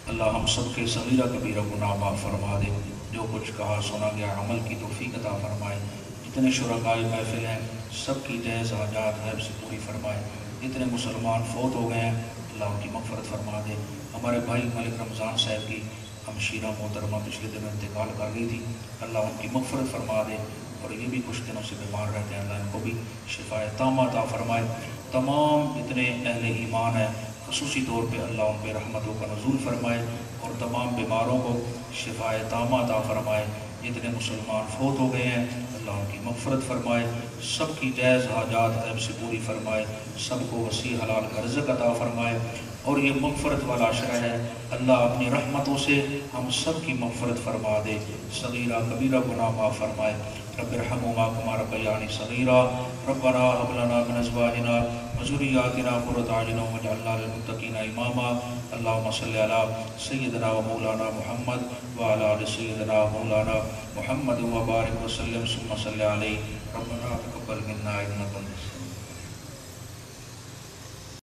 اللہ ہم سب کے صغیرہ کبیرہ گناہ معاف فرما دے. جو کچھ کہا سنا گیا عمل کی توفیق عطا فرمائے. جتنے شرکائے محفل ہیں سب کی جائز حاجات غیب سے پوری فرمائے. جتنے مسلمان فوت ہو گئے ہیں اللہ ان کی مغفرت فرما دے. ہمارے بھائی ملک رمضان صاحب کی ہمشیرہ محترمہ پچھلے دنوں انتقال کر گئی تھی, اللہ ان کی مغفرت فرما دے. اور یہ بھی کچھ دنوں سے بیمار رہتے ہیں, اللہ ان کو بھی شفاء تامہ عطا فرمائے. تمام جتنے اہل ایمان ہیں خصوصی طور پہ اللہ ان پہ رحمتوں کا نزول فرمائے اور تمام بیماروں کو شفاء تامہ عطا فرمائے. جتنے مسلمان فوت ہو گئے ہیں اللہ ان کی مغفرت فرمائے. سب کی جائز حاجات غیب سے پوری فرمائے. سب کو وسیع حلال کا رزق عطا فرمائے. اور یہ مغفرت والا عشرہ ہے, اللہ اپنی رحمتوں سے ہم سب کی مغفرت فرما دے. صغیرہ کبیرہ گناہ معاف فرمائے. رب ارحمہما کما ربیانی صغیرا. ربنا هب لنا من ازواجنا وذریاتنا قرۃ اعین واجعلنا للمتقین اماما. اللهم صل علی سیدنا و مولانا محمد وعلی آل سیدنا مولانا محمد وبارک وسلم ثم صل علیہ. ربنا تقبل منا انک انت